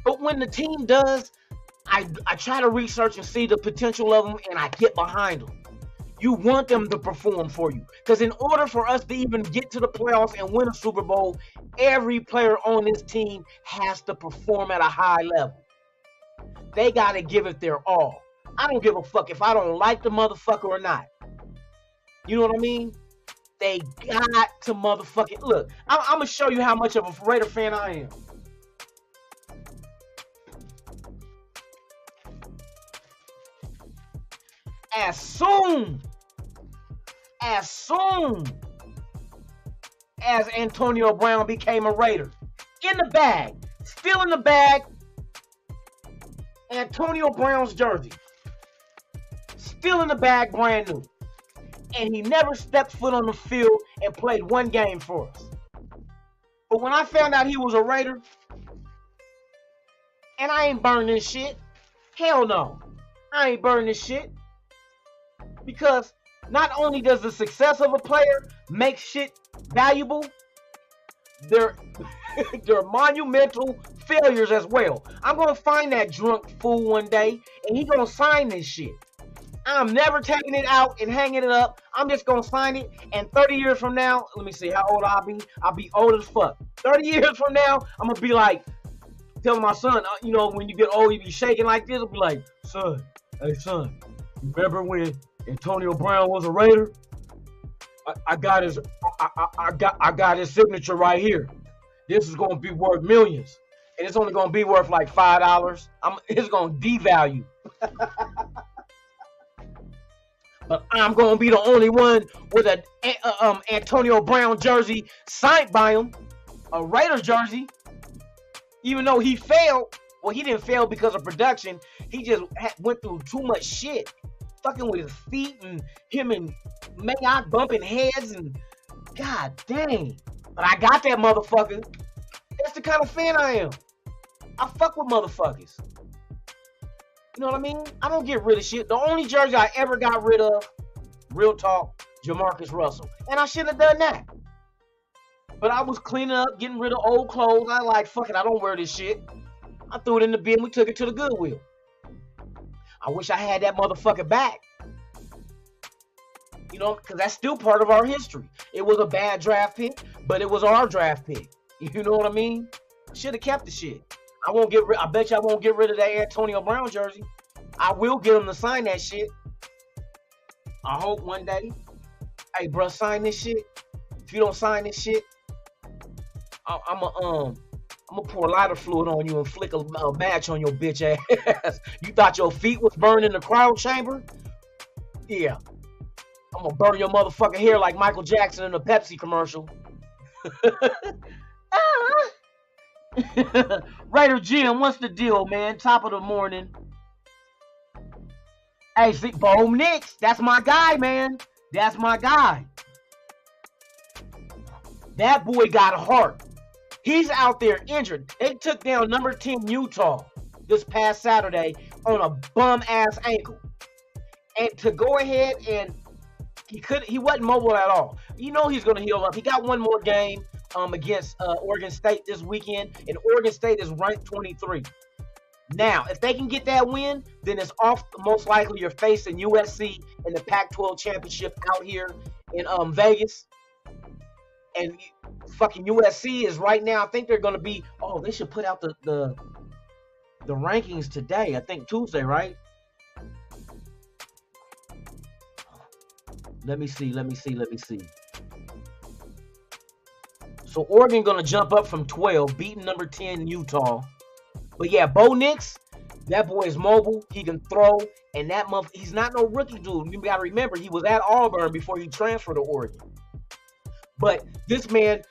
Speaker 5: But when the team does, I try to research and see the potential of them and I get behind them. You want them to perform for you. Because in order for us to even get to the playoffs and win a Super Bowl, every player on this team has to perform at a high level. They got to give it their all. I don't give a fuck if I don't like the motherfucker or not. You know what I mean? They got to motherfucking... Look, I'm going to show you how much of a Raider fan I am. As soon as Antonio Brown became a Raider, in the bag, still in the bag, Antonio Brown's jersey, still in the bag, brand new. And he never stepped foot on the field and played one game for us. But when I found out he was a Raider, and I ain't burning this shit, hell no, I ain't burning this shit. Because not only does the success of a player make shit valuable, they're monumental failures as well. I'm going to find that drunk fool one day, and he's going to sign this shit. I'm never taking it out and hanging it up. I'm just going to sign it, and 30 years from now, let me see how old I'll be. I'll be old as fuck. 30 years from now, I'm going to be like, telling my son, you know, when you get old, you be shaking like this. I'll be like, son, hey son, you remember when Antonio Brown was a Raider? I got his signature right here. This is gonna be worth millions, and it's only gonna be worth like $5. It's gonna devalue. But I'm gonna be the only one with a Antonio Brown jersey signed by him, a Raiders jersey. Even though he failed, well, he didn't fail because of production. He just went through too much shit. Fucking with his feet and him and Mayock bumping heads and god dang. But I got that motherfucker. That's the kind of fan I am. I fuck with motherfuckers. You know what I mean? I don't get rid of shit. The only jersey I ever got rid of, real talk, Jamarcus Russell. And I shouldn't have done that. But I was cleaning up, getting rid of old clothes. I like, fuck it, I don't wear this shit. I threw it in the bin. We took it to the Goodwill. I wish I had that motherfucker back. You know, because that's still part of our history. It was a bad draft pick, but it was our draft pick. You know what I mean? Should have kept the shit. I bet you I won't get rid of that Antonio Brown jersey. I will get him to sign that shit. I hope one day. Hey, bro, sign this shit. If you don't sign this shit, I'm gonna pour lighter fluid on you and flick a match on your bitch ass. You thought your feet was burning in the cryo chamber? Yeah. I'm gonna burn your motherfucking hair like Michael Jackson in a Pepsi commercial. Raider Jim, what's the deal, man? Top of the morning. Hey, see, Bo Nix, that's my guy, man. That's my guy. That boy got a heart. He's out there injured. They took down number 10 Utah this past Saturday on a bum-ass ankle. And to go ahead and he wasn't mobile at all. You know he's going to heal up. He got one more game against Oregon State this weekend, and Oregon State is ranked 23. Now, if they can get that win, then it's off. Most likely you're facing USC in the Pac-12 championship out here in Vegas. And fucking USC is right now, I think they're going to be, oh, they should put out the rankings today. I think Tuesday, right? Let me see. So Oregon going to jump up from 12, beating number 10 Utah. But yeah, Bo Nix, that boy is mobile. He can throw. And that he's not no rookie dude. You got to remember, he was at Auburn before he transferred to Oregon. But this man,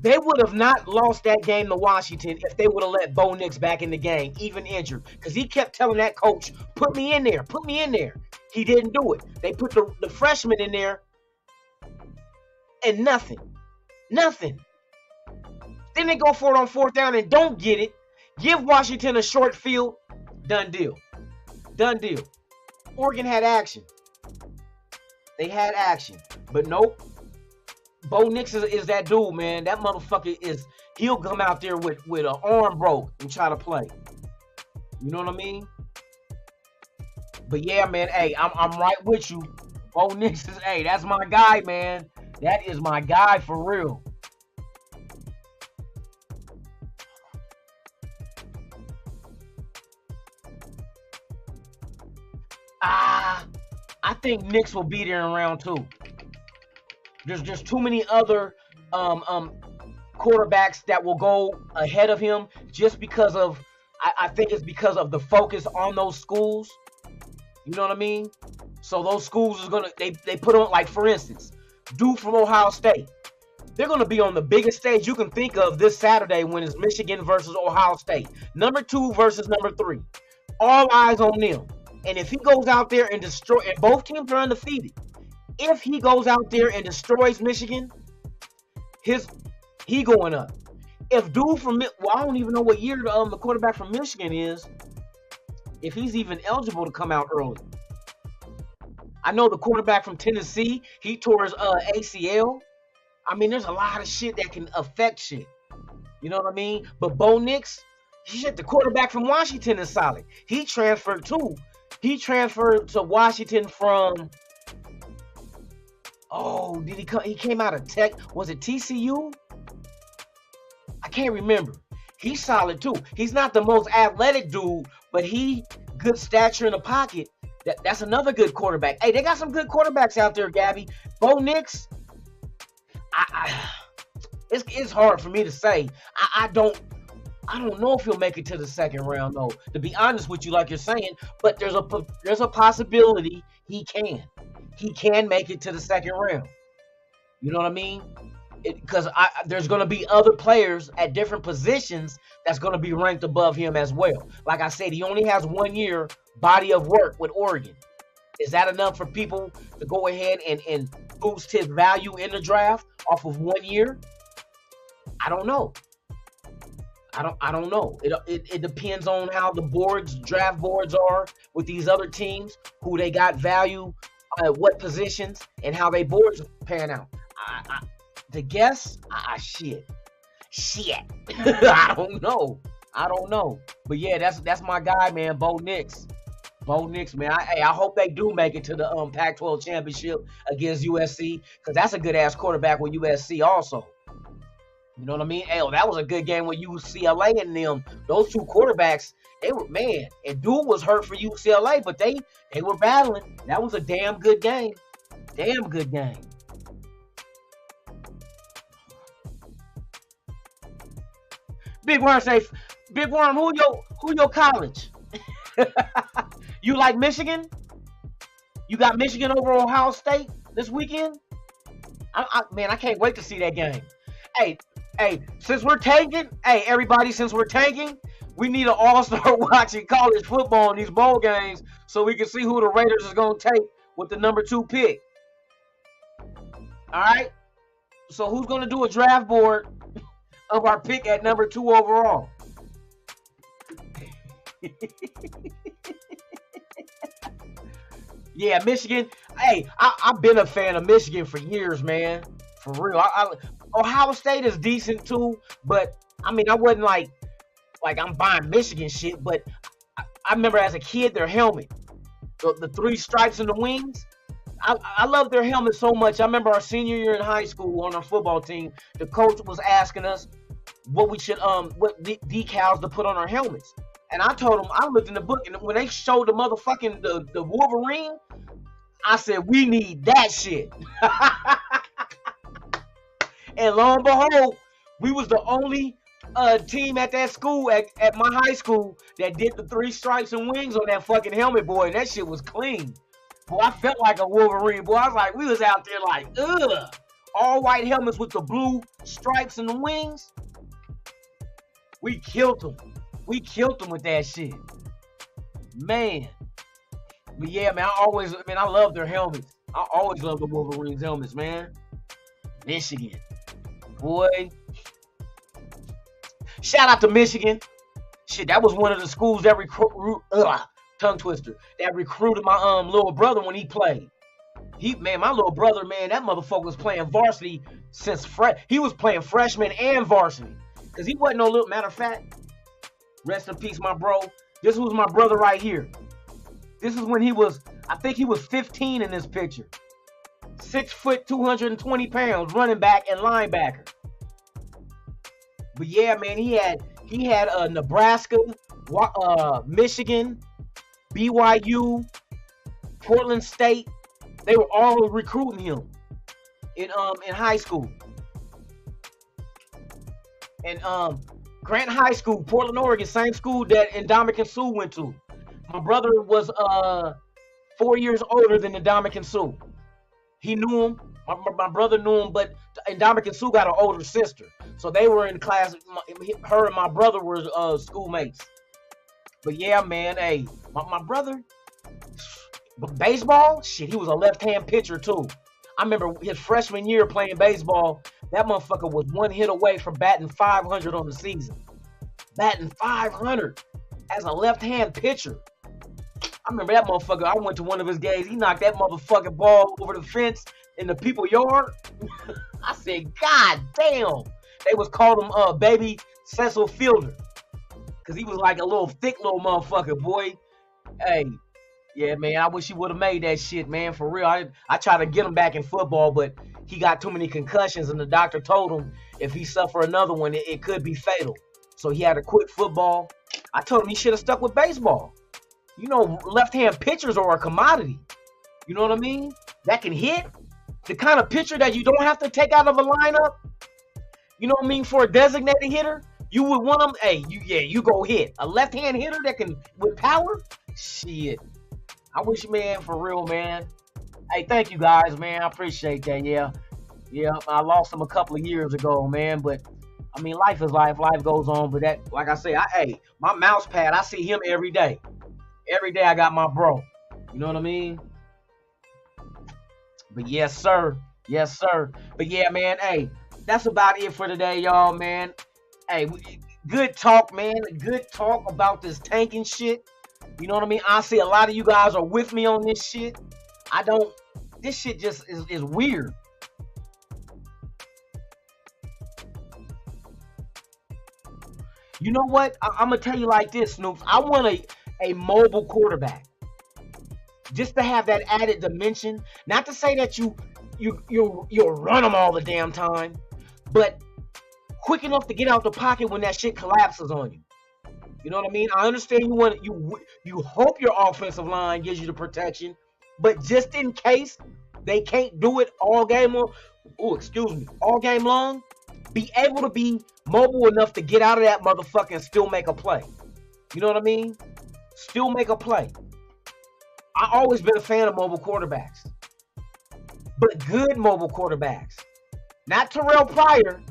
Speaker 5: they would have not lost that game to Washington if they would have let Bo Nix back in the game, even injured. Because he kept telling that coach, put me in there, put me in there. He didn't do it. They put the freshman in there and nothing. Nothing. Then they go for it on 4th down and don't get it. Give Washington a short field. Done deal. Done deal. Oregon had action. They had action. But nope. Bo Nix is that dude, man. That motherfucker he'll come out there with an arm broke and try to play. You know what I mean? But yeah, man, hey, I'm right with you. Bo Nix is, hey, that's my guy, man. That is my guy for real. I think Knicks will be there in round 2. There's just too many other quarterbacks that will go ahead of him just because of, I think it's because of the focus on those schools. You know what I mean? So those schools is gonna they put on, like, for instance, dude from Ohio State. They're gonna be on the biggest stage you can think of this Saturday when it's Michigan versus Ohio State. Number 2 versus number 3. All eyes on them. And if he goes out there and and both teams are undefeated. If he goes out there and destroys Michigan, he going up. If dude from, well, I don't even know what year the quarterback from Michigan is, if he's even eligible to come out early. I know the quarterback from Tennessee, he tore his ACL. I mean, there's a lot of shit that can affect shit. You know what I mean? But Bo Nix, shit, the quarterback from Washington is solid. He transferred too. He transferred to Washington from, oh, did he come? He came out of Tech. Was it TCU? I can't remember. He's solid too. He's not the most athletic dude, but he good stature in the pocket. That's another good quarterback. Hey, they got some good quarterbacks out there, Gabby. Bo Nix, it's hard for me to say. I don't know if he'll make it to the second round, though, to be honest with you, like you're saying. But there's a possibility he can make it to the second round. You know what I mean? Because there's going to be other players at different positions that's going to be ranked above him as well. Like I said, he only has 1 year body of work with Oregon. Is that enough for people to go ahead and boost his value in the draft off of 1 year? I don't know. I don't know. It depends on how the draft boards are with these other teams, who they got value at what positions, and how they boards pan out. To guess, shit. I don't know. But yeah, that's my guy, man, Bo Nix. Bo Nix, man. I hope they do make it to the Pac-12 championship against USC, because that's a good ass quarterback with USC also. You know what I mean? Hey, that was a good game with UCLA and them. Those two quarterbacks, they were, man. And dude was hurt for UCLA, but they were battling. That was a damn good game. Damn good game. Big Worm say, Big Worm, who your college? You like Michigan? You got Michigan over Ohio State this weekend? Man, I can't wait to see that game. Hey, since we're tanking, everybody, since we're tanking, we need to all start watching college football in these bowl games so we can see who the Raiders is going to take with the number 2 pick. All right? So who's gonna do a draft board of our pick at number 2 overall? Yeah, Michigan. Hey, I've been a fan of Michigan for years, man. For real. Ohio State is decent too, but I mean, I wasn't like I'm buying Michigan shit. But I remember as a kid, their helmet, the 3 stripes in the wings. I love their helmet so much. I remember our senior year in high school on our football team, the coach was asking us what we should what decals to put on our helmets. And I told him, I looked in the book, and when they showed the motherfucking the Wolverine, I said, we need that shit. And lo and behold, we was the only team at that school, at my high school, that did the 3 stripes and wings on that fucking helmet, boy. And that shit was clean. Boy, I felt like a Wolverine, boy. I was like, we was out there like, ugh. All white helmets with the blue stripes and the wings. We killed them. We killed them with that shit. Man. But yeah, man, I love their helmets. I always love the Wolverines helmets, man. Michigan. Boy. Shout out to Michigan. Shit, that was one of the schools that tongue twister, that recruited my little brother when he played. My little brother, man, that motherfucker was playing varsity since he was playing freshman and varsity. Cause he wasn't no little, matter of fact, rest in peace, my bro. This was my brother right here. This is when I think he was 15 in this picture. 6 foot, 220 pounds, running back and linebacker. But yeah, man, he had Nebraska, Michigan, BYU, Portland State. They were all recruiting him in high school. And Grant High School, Portland, Oregon, same school that Ndamukong Suh went to. My brother was 4 years older than Ndamukong Suh. He knew him. My brother knew him, but Ndamukong Suh got an older sister. So they were in class. Her and my brother were schoolmates. But yeah, man, hey, my brother, baseball, shit, he was a left-hand pitcher too. I remember his freshman year playing baseball, that motherfucker was 1 hit away from batting 500 on the season. Batting 500 as a left-hand pitcher. I remember that motherfucker, I went to one of his games, he knocked that motherfucking ball over the fence in the people's yard. I said, God damn. They was calling him Baby Cecil Fielder. Because he was like a little thick little motherfucker, boy. Hey, yeah, man, I wish he would have made that shit, man, for real. I tried to get him back in football, but he got too many concussions, and the doctor told him if he suffer another one, it could be fatal. So he had to quit football. I told him he should have stuck with baseball. You know, left-hand pitchers are a commodity. You know what I mean? That can hit. The kind of pitcher that you don't have to take out of a lineup. You know what I mean? For a designated hitter, you would want them. Hey, you go hit. A left-hand hitter that can, with power? Shit. I wish, man, for real, man. Hey, thank you guys, man. I appreciate that. Yeah, I lost him a couple of years ago, man. But I mean, life is life. Life goes on. But that, like I say, hey, my mouse pad, I see him every day. Every day I got my bro. You know what I mean? But yes, sir. Yes, sir. But yeah, man. Hey, that's about it for today, y'all, man. Hey, good talk, man. Good talk about this tanking shit. You know what I mean? I see a lot of you guys are with me on this shit. This shit just is weird. You know what? I'm going to tell you like this, Snoops. I want a mobile quarterback. Just to have that added dimension. Not to say that you'll run them all the damn time, but quick enough to get out the pocket when that shit collapses on you. You know what I mean? I understand you hope your offensive line gives you the protection, but just in case they can't do it all game long, all game long, be able to be mobile enough to get out of that motherfucker and still make a play. You know what I mean? Still make a play. I always been a fan of mobile quarterbacks, but good mobile quarterbacks, not Terrell Pryor.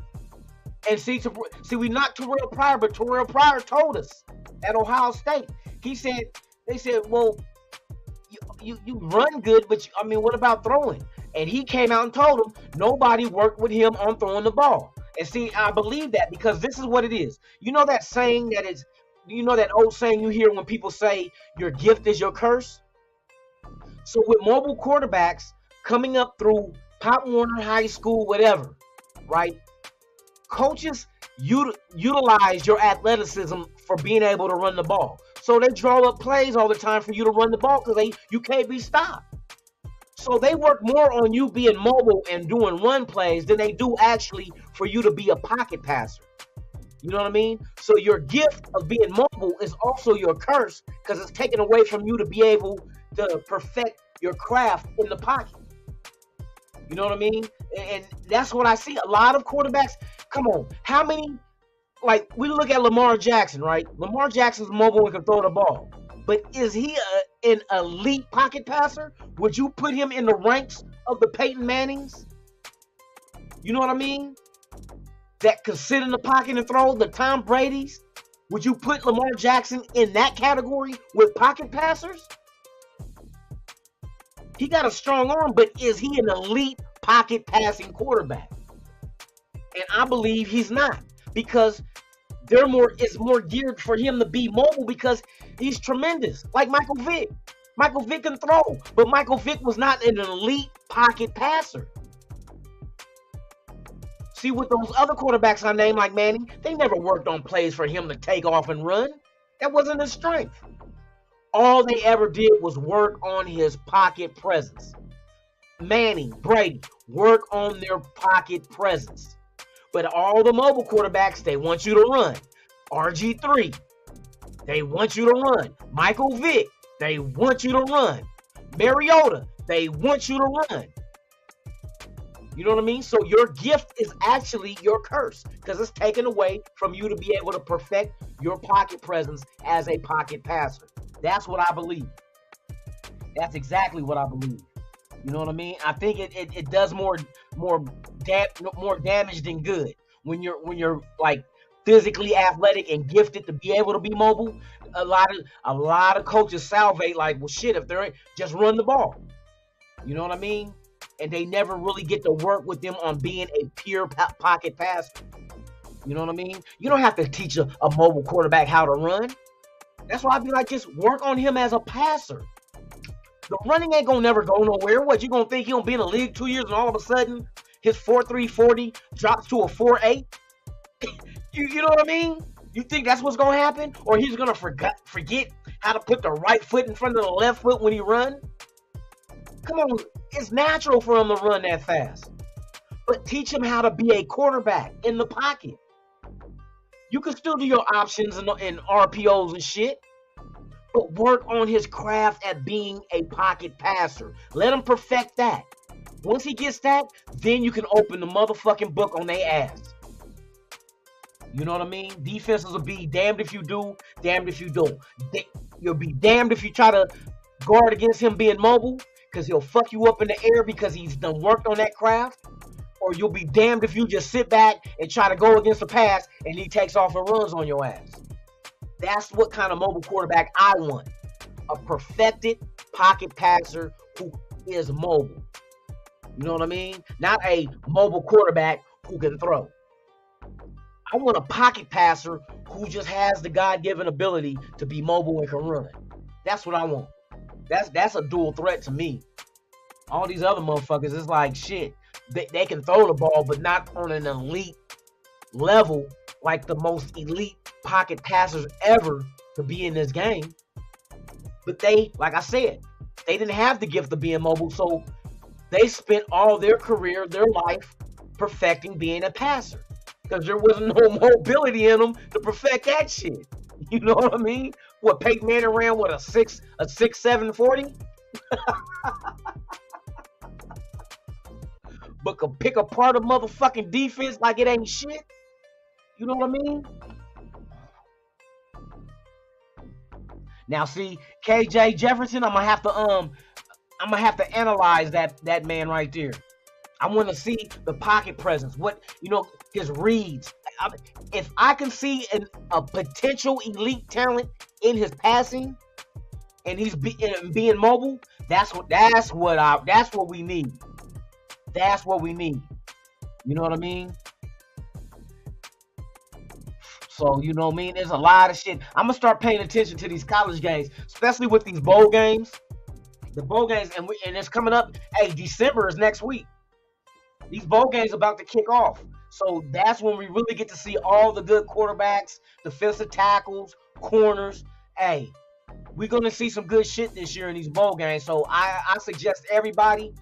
Speaker 5: And see, we knocked Terrell Pryor, but Terrell Pryor told us at Ohio State. They said, well, you run good, but what about throwing? And he came out and told him nobody worked with him on throwing the ball. And see, I believe that because this is what it is. You know that saying that is, you know that old saying you hear when people say your gift is your curse? So with mobile quarterbacks coming up through Pop Warner High School, whatever, right? Coaches utilize your athleticism for being able to run the ball. So they draw up plays all the time for you to run the ball because you can't be stopped. So they work more on you being mobile and doing run plays than they do actually for you to be a pocket passer. You know what I mean? So your gift of being mobile is also your curse because it's taken away from you to be able to perfect your craft in the pocket. You know what I mean? And that's what I see. A lot of quarterbacks, come on, how many, like we look at Lamar Jackson, right? Lamar Jackson's mobile and can throw the ball. But is he an elite pocket passer? Would you put him in the ranks of the Peyton Mannings? You know what I mean? That could sit in the pocket and throw, the Tom Brady's? Would you put Lamar Jackson in that category with pocket passers? He got a strong arm, but is he an elite pocket passing quarterback? And I believe he's not, because it's more geared for him to be mobile because he's tremendous. Like Michael Vick. Michael Vick can throw, but Michael Vick was not an elite pocket passer. See, with those other quarterbacks I named, like Manning, they never worked on plays for him to take off and run. That wasn't his strength. All they ever did was work on his pocket presence. Manning, Brady, work on their pocket presence. But all the mobile quarterbacks, they want you to run. RG3, they want you to run. Michael Vick, they want you to run. Mariota, they want you to run. You know what I mean? So your gift is actually your curse because it's taken away from you to be able to perfect your pocket presence as a pocket passer. That's what I believe. That's exactly what I believe. You know what I mean? I think it does more damage than good when you're like physically athletic and gifted to be able to be mobile. A lot of coaches salivate like, well, shit, if they're just run the ball. You know what I mean? And they never really get to work with them on being a pure pocket passer. You know what I mean? You don't have to teach a mobile quarterback how to run. That's why I'd be like, just work on him as a passer. The running ain't gonna never go nowhere. What, you gonna think he gonna be in the league 2 years and all of a sudden his 4.3 40 drops to a 4.8? You know what I mean? You think that's what's gonna happen? Or he's gonna forget how to put the right foot in front of the left foot when he run? Come on, it's natural for him to run that fast. But teach him how to be a quarterback in the pocket. You can still do your options and RPOs and shit, but work on his craft at being a pocket passer. Let him perfect that. Once he gets that, then you can open the motherfucking book on their ass. You know what I mean? Defenses will be damned if you do, damned if you don't. You'll be damned if you try to guard against him being mobile, because he'll fuck you up in the air because he's done worked on that craft. Or you'll be damned if you just sit back and try to go against the pass and he takes off and runs on your ass. That's what kind of mobile quarterback I want. A perfected pocket passer who is mobile. You know what I mean? Not a mobile quarterback who can throw. I want a pocket passer who just has the God-given ability to be mobile and can run. That's what I want. That's a dual threat to me. All these other motherfuckers, it's like shit. They can throw the ball, but not on an elite level like the most elite pocket passers ever to be in this game. But they, like I said, they didn't have the gift of being mobile, so they spent all their career, their life, perfecting being a passer. Because there wasn't no mobility in them to perfect that shit. You know what I mean? What, Peyton Manning ran with a 6.7 40? But could pick apart a motherfucking defense like it ain't shit. You know what I mean? Now see, KJ Jefferson, I'm gonna have to analyze that man right there. I want to see the pocket presence. What, you know, his reads. If I can see a potential elite talent in his passing, and he's being mobile, that's what we need. That's what we need. You know what I mean? So, you know what I mean? There's a lot of shit. I'm going to start paying attention to these college games, especially with these bowl games. The bowl games, and it's coming up. Hey, December is next week. These bowl games are about to kick off. So that's when we really get to see all the good quarterbacks, defensive tackles, corners. Hey, we're going to see some good shit this year in these bowl games. So I suggest everybody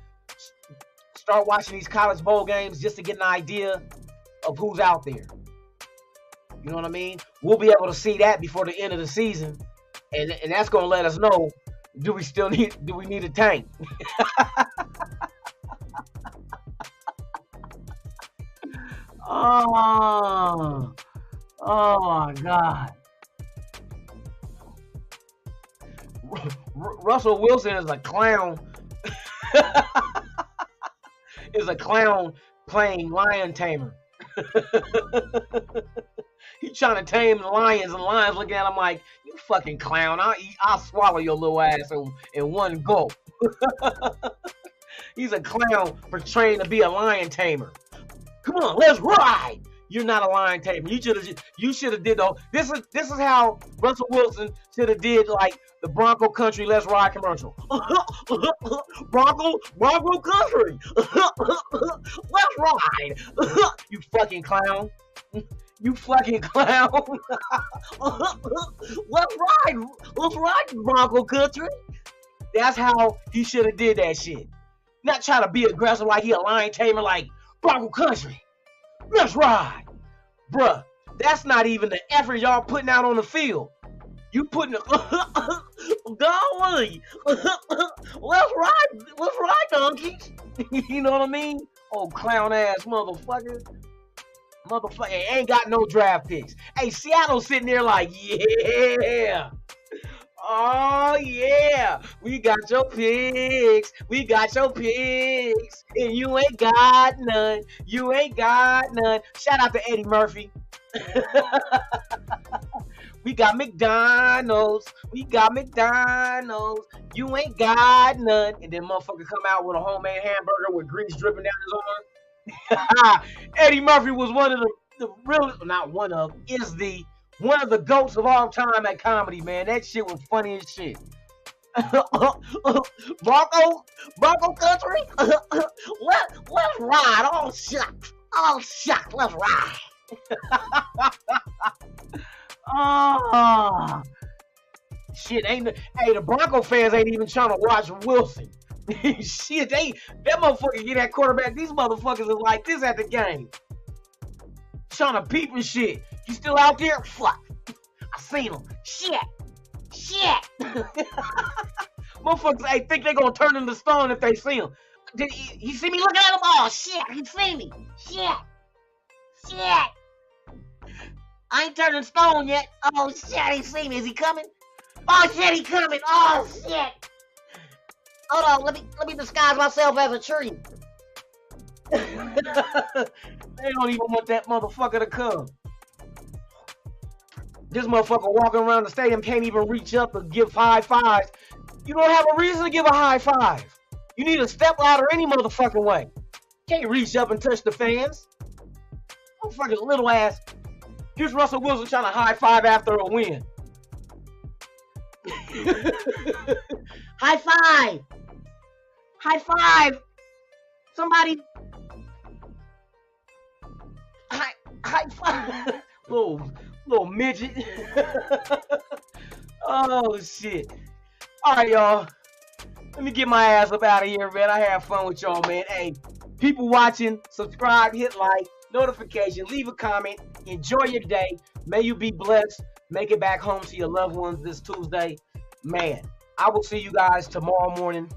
Speaker 5: start watching these college bowl games just to get an idea of who's out there. You know what I mean? We'll be able to see that before the end of the season. And that's going to let us know, do we need a tank? Oh my God. Russell Wilson is a clown. Is a clown playing lion tamer. He's trying to tame the lions, and the lions looking at him like, you fucking clown. I'll swallow your little ass in one gulp. He's a clown for training to be a lion tamer. Come on, let's ride. You're not a lion tamer. You should have did though. This is how Russell Wilson should have did like the Bronco Country Let's Ride commercial. Bronco Country. Let's ride. You fucking clown. You fucking clown. Let's ride Bronco Country. That's how he should have did that shit. Not trying to be aggressive like he a lion tamer like Bronco Country. Let's ride. Bruh, that's not even the effort y'all putting out on the field. You putting golly. Let's ride, donkeys. You know what I mean? Oh, clown ass motherfucker. Motherfucker ain't got no draft picks. Hey, Seattle's sitting there like, yeah. Oh, yeah. We got your picks. We got your picks. And you ain't got none. You ain't got none. Shout out to Eddie Murphy. We got McDonald's. We got McDonald's. You ain't got none. And then motherfucker come out with a homemade hamburger with grease dripping down his arm. Eddie Murphy was one of the real, not one of, is the one of the GOATs of all time at comedy, man. That shit was funny as shit. Bronco Country. Let's ride. All shot. Let's ride. Oh shit! Hey, the Bronco fans ain't even trying to watch Wilson. Shit, that motherfucker get that quarterback. These motherfuckers is like this at the game, trying to peep and shit. You still out there? Fuck! I seen him. Shit. Motherfuckers, hey, think they gonna turn into stone if they see him. Did he see me looking at him? Oh shit! He see me. Shit. I ain't turning stone yet. Oh shit! He see me. Is he coming? Oh shit! He coming. Oh shit! Hold on, let me disguise myself as a tree. They don't even want that motherfucker to come. This motherfucker walking around the stadium can't even reach up and give high fives. You don't have a reason to give a high five. You need a step ladder any motherfucking way. Can't reach up and touch the fans. Motherfucking little ass. Here's Russell Wilson trying to high five after a win. High five. High five. Somebody. High five. Little midget. Oh shit. Alright, y'all. Let me get my ass up out of here, man. I had fun with y'all, man. Hey, people watching, subscribe, hit like, notification, leave a comment. Enjoy your day. May you be blessed. Make it back home to your loved ones this Tuesday. Man, I will see you guys tomorrow morning.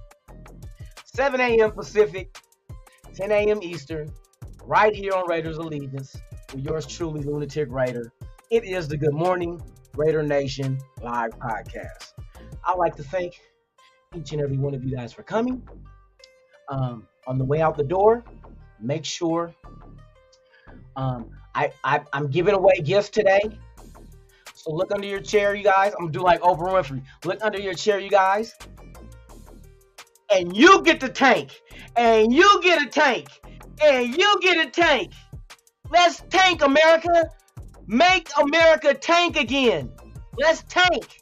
Speaker 5: 7 a.m. Pacific, 10 a.m. Eastern, right here on Raiders Allegiance with yours truly, Lunatic Raider. It is the Good Morning Raider Nation live podcast. I'd like to thank each and every one of you guys for coming. On the way out the door, make sure I'm giving away gifts today. So look under your chair, you guys. I'm gonna do like Oprah Winfrey. Look under your chair, you guys. and you get the tank, and you get a tank, and you get a tank. Let's tank, America. Make America tank again. Let's tank.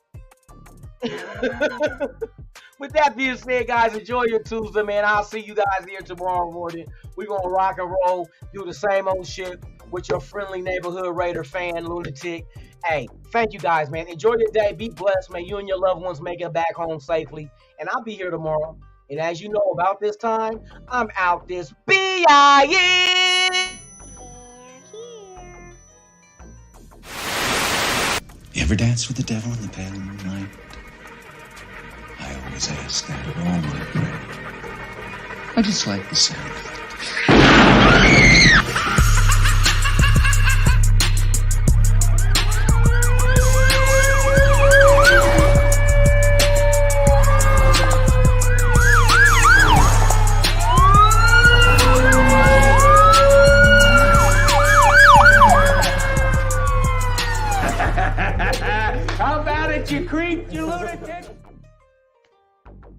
Speaker 5: With that being said, guys, enjoy your Tuesday, man. I'll see you guys here tomorrow morning. We're going to rock and roll, do the same old shit with your friendly neighborhood Raider fan, Lunatic. Hey, thank you guys, man. Enjoy your day. Be blessed, man. You and your loved ones make it back home safely. And I'll be here tomorrow. And as you know, about this time, I'm out this B.I.N.
Speaker 3: They're here.
Speaker 4: You ever dance with the devil in the pale moonlight? I always ask that of all my prey. I just like the sound of it.